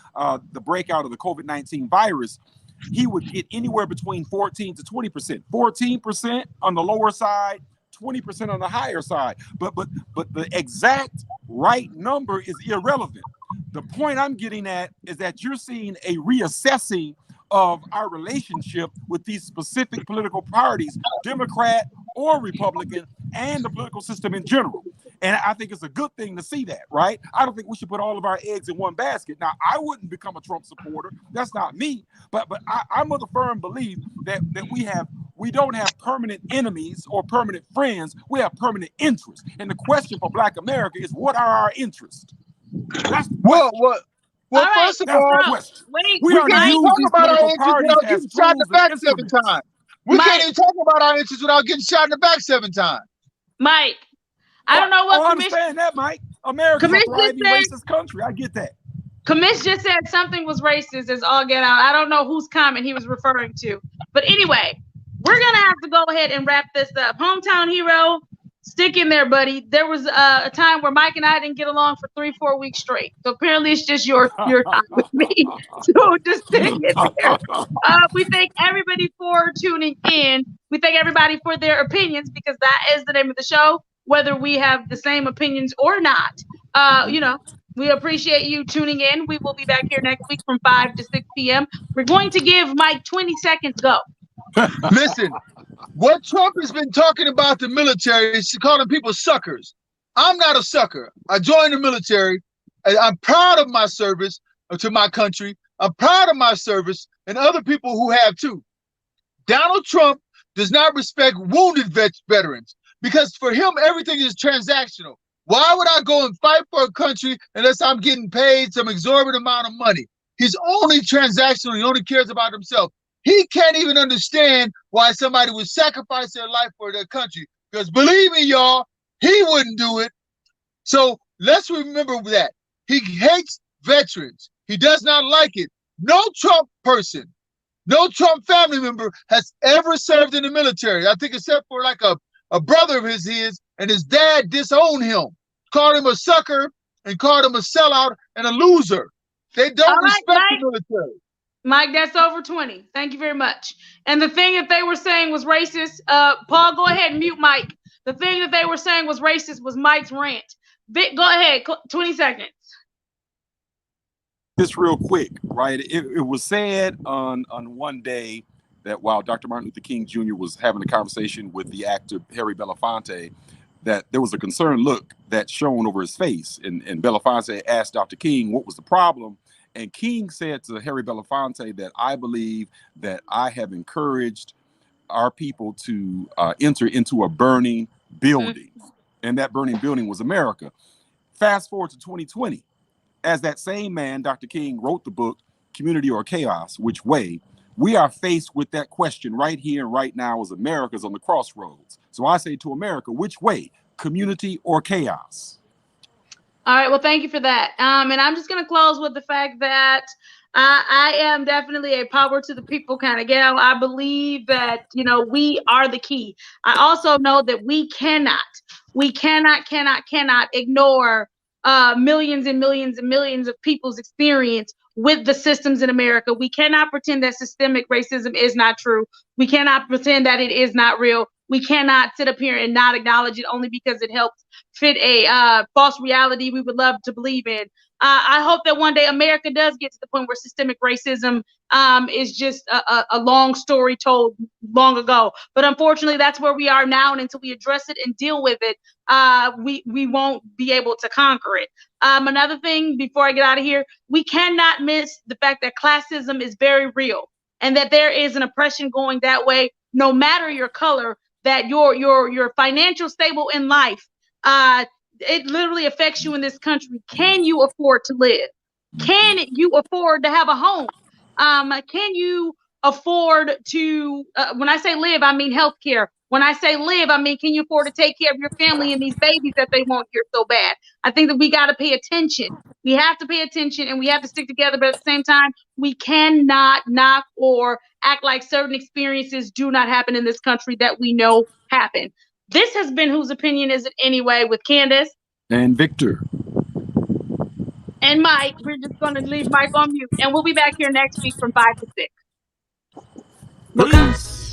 the breakout of the COVID-19 virus. He would get anywhere between 14 to 20%. 14% on the lower side, 20% on the higher side. But the exact right number is irrelevant. The point I'm getting at is that you're seeing a reassessing of our relationship with these specific political parties, Democrat or Republican, and the political system in general. And I think it's a good thing to see that, right? I don't think we should put all of our eggs in one basket. Now, I wouldn't become a Trump supporter. That's not me. But I'm of the firm belief that we don't have permanent enemies or permanent friends. We have permanent interests. And the question for Black America is, what are our interests? That's the Well, question. well, All right, first of That's the all, question. wait, We we are to can't even use talk these about our political interests parties without as getting shot in tools the and back 7 instruments. times. We Mike. can't even talk about our interests without getting shot in the back 7 times. Mike, I don't know what I understand that, Mike. America's a thriving racist country. I get that. Commish just said something was racist as all get out. I don't know whose comment he was referring to. But anyway, we're going to have to go ahead and wrap this up. Hometown hero, stick in there, buddy. There was a time where Mike and I didn't get along for 3-4 weeks straight. So apparently it's just your time with me. So just stick in there. We thank everybody for tuning in. We thank everybody for their opinions, because that is the name of the show, whether we have the same opinions or not. We appreciate you tuning in. We will be back here next week from 5 to 6 p.m. We're going to give Mike 20 seconds. Go. Listen, what Trump has been talking about the military is calling people suckers. I'm not a sucker. I joined the military. I'm proud of my service to my country. I'm proud of my service and other people who have too. Donald Trump does not respect wounded veterans because for him, everything is transactional. Why would I go and fight for a country unless I'm getting paid some exorbitant amount of money? He's only transactional. He only cares about himself. He can't even understand why somebody would sacrifice their life for their country. Because believe me, y'all, he wouldn't do it. So let's remember that. He hates veterans. He does not like it. No Trump person, no Trump family member has ever served in the military. I think except for like a brother of his and his dad disowned him, called him a sucker and called him a sellout and a loser. They don't respect the military. Mike, that's over 20. Thank you very much. And the thing that they were saying was racist. Paul, go ahead and mute Mike. The thing that they were saying was racist was Mike's rant. Vic, go ahead. 20 seconds. This real quick, right? It was said on one day that while Dr. Martin Luther King Jr. was having a conversation with the actor Harry Belafonte, that there was a concerned look that shone over his face. And Belafonte asked Dr. King what was the problem. And King said to Harry Belafonte that I believe that I have encouraged our people to enter into a burning building. And that burning building was America. Fast forward to 2020. As that same man, Dr. King, wrote the book, Community or Chaos, Which Way? We are faced with that question right here and right now as America's on the crossroads. So I say to America, which way? Community or chaos? All right. Well, thank you for that. And I'm just going to close with the fact that I am definitely a power to the people kind of gal. I believe that, we are the key. I also know that we cannot ignore millions and millions and millions of people's experience with the systems in America. We cannot pretend that systemic racism is not true. We cannot pretend that it is not real. We cannot sit up here and not acknowledge it only because it helps fit a false reality we would love to believe in. I hope that one day America does get to the point where systemic racism is just a long story told long ago. But unfortunately, that's where we are now. And until we address it and deal with it, we won't be able to conquer it. Another thing before I get out of here, we cannot miss the fact that classism is very real and that there is an oppression going that way, no matter your color, that you're financial stable in life. It literally affects you in this country. Can you afford to live? Can you afford to have a home? Can you afford to, when I say live, I mean healthcare, When I say live, I mean, can you afford to take care of your family and these babies that they want here so bad? I think that we got to pay attention. We have to pay attention and we have to stick together. But at the same time, we cannot knock or act like certain experiences do not happen in this country that we know happen. This has been Whose Opinion Is It Anyway with Candace And Victor. and Mike. We're just going to leave Mike on mute. And we'll be back here next week from 5 to 6. Peace.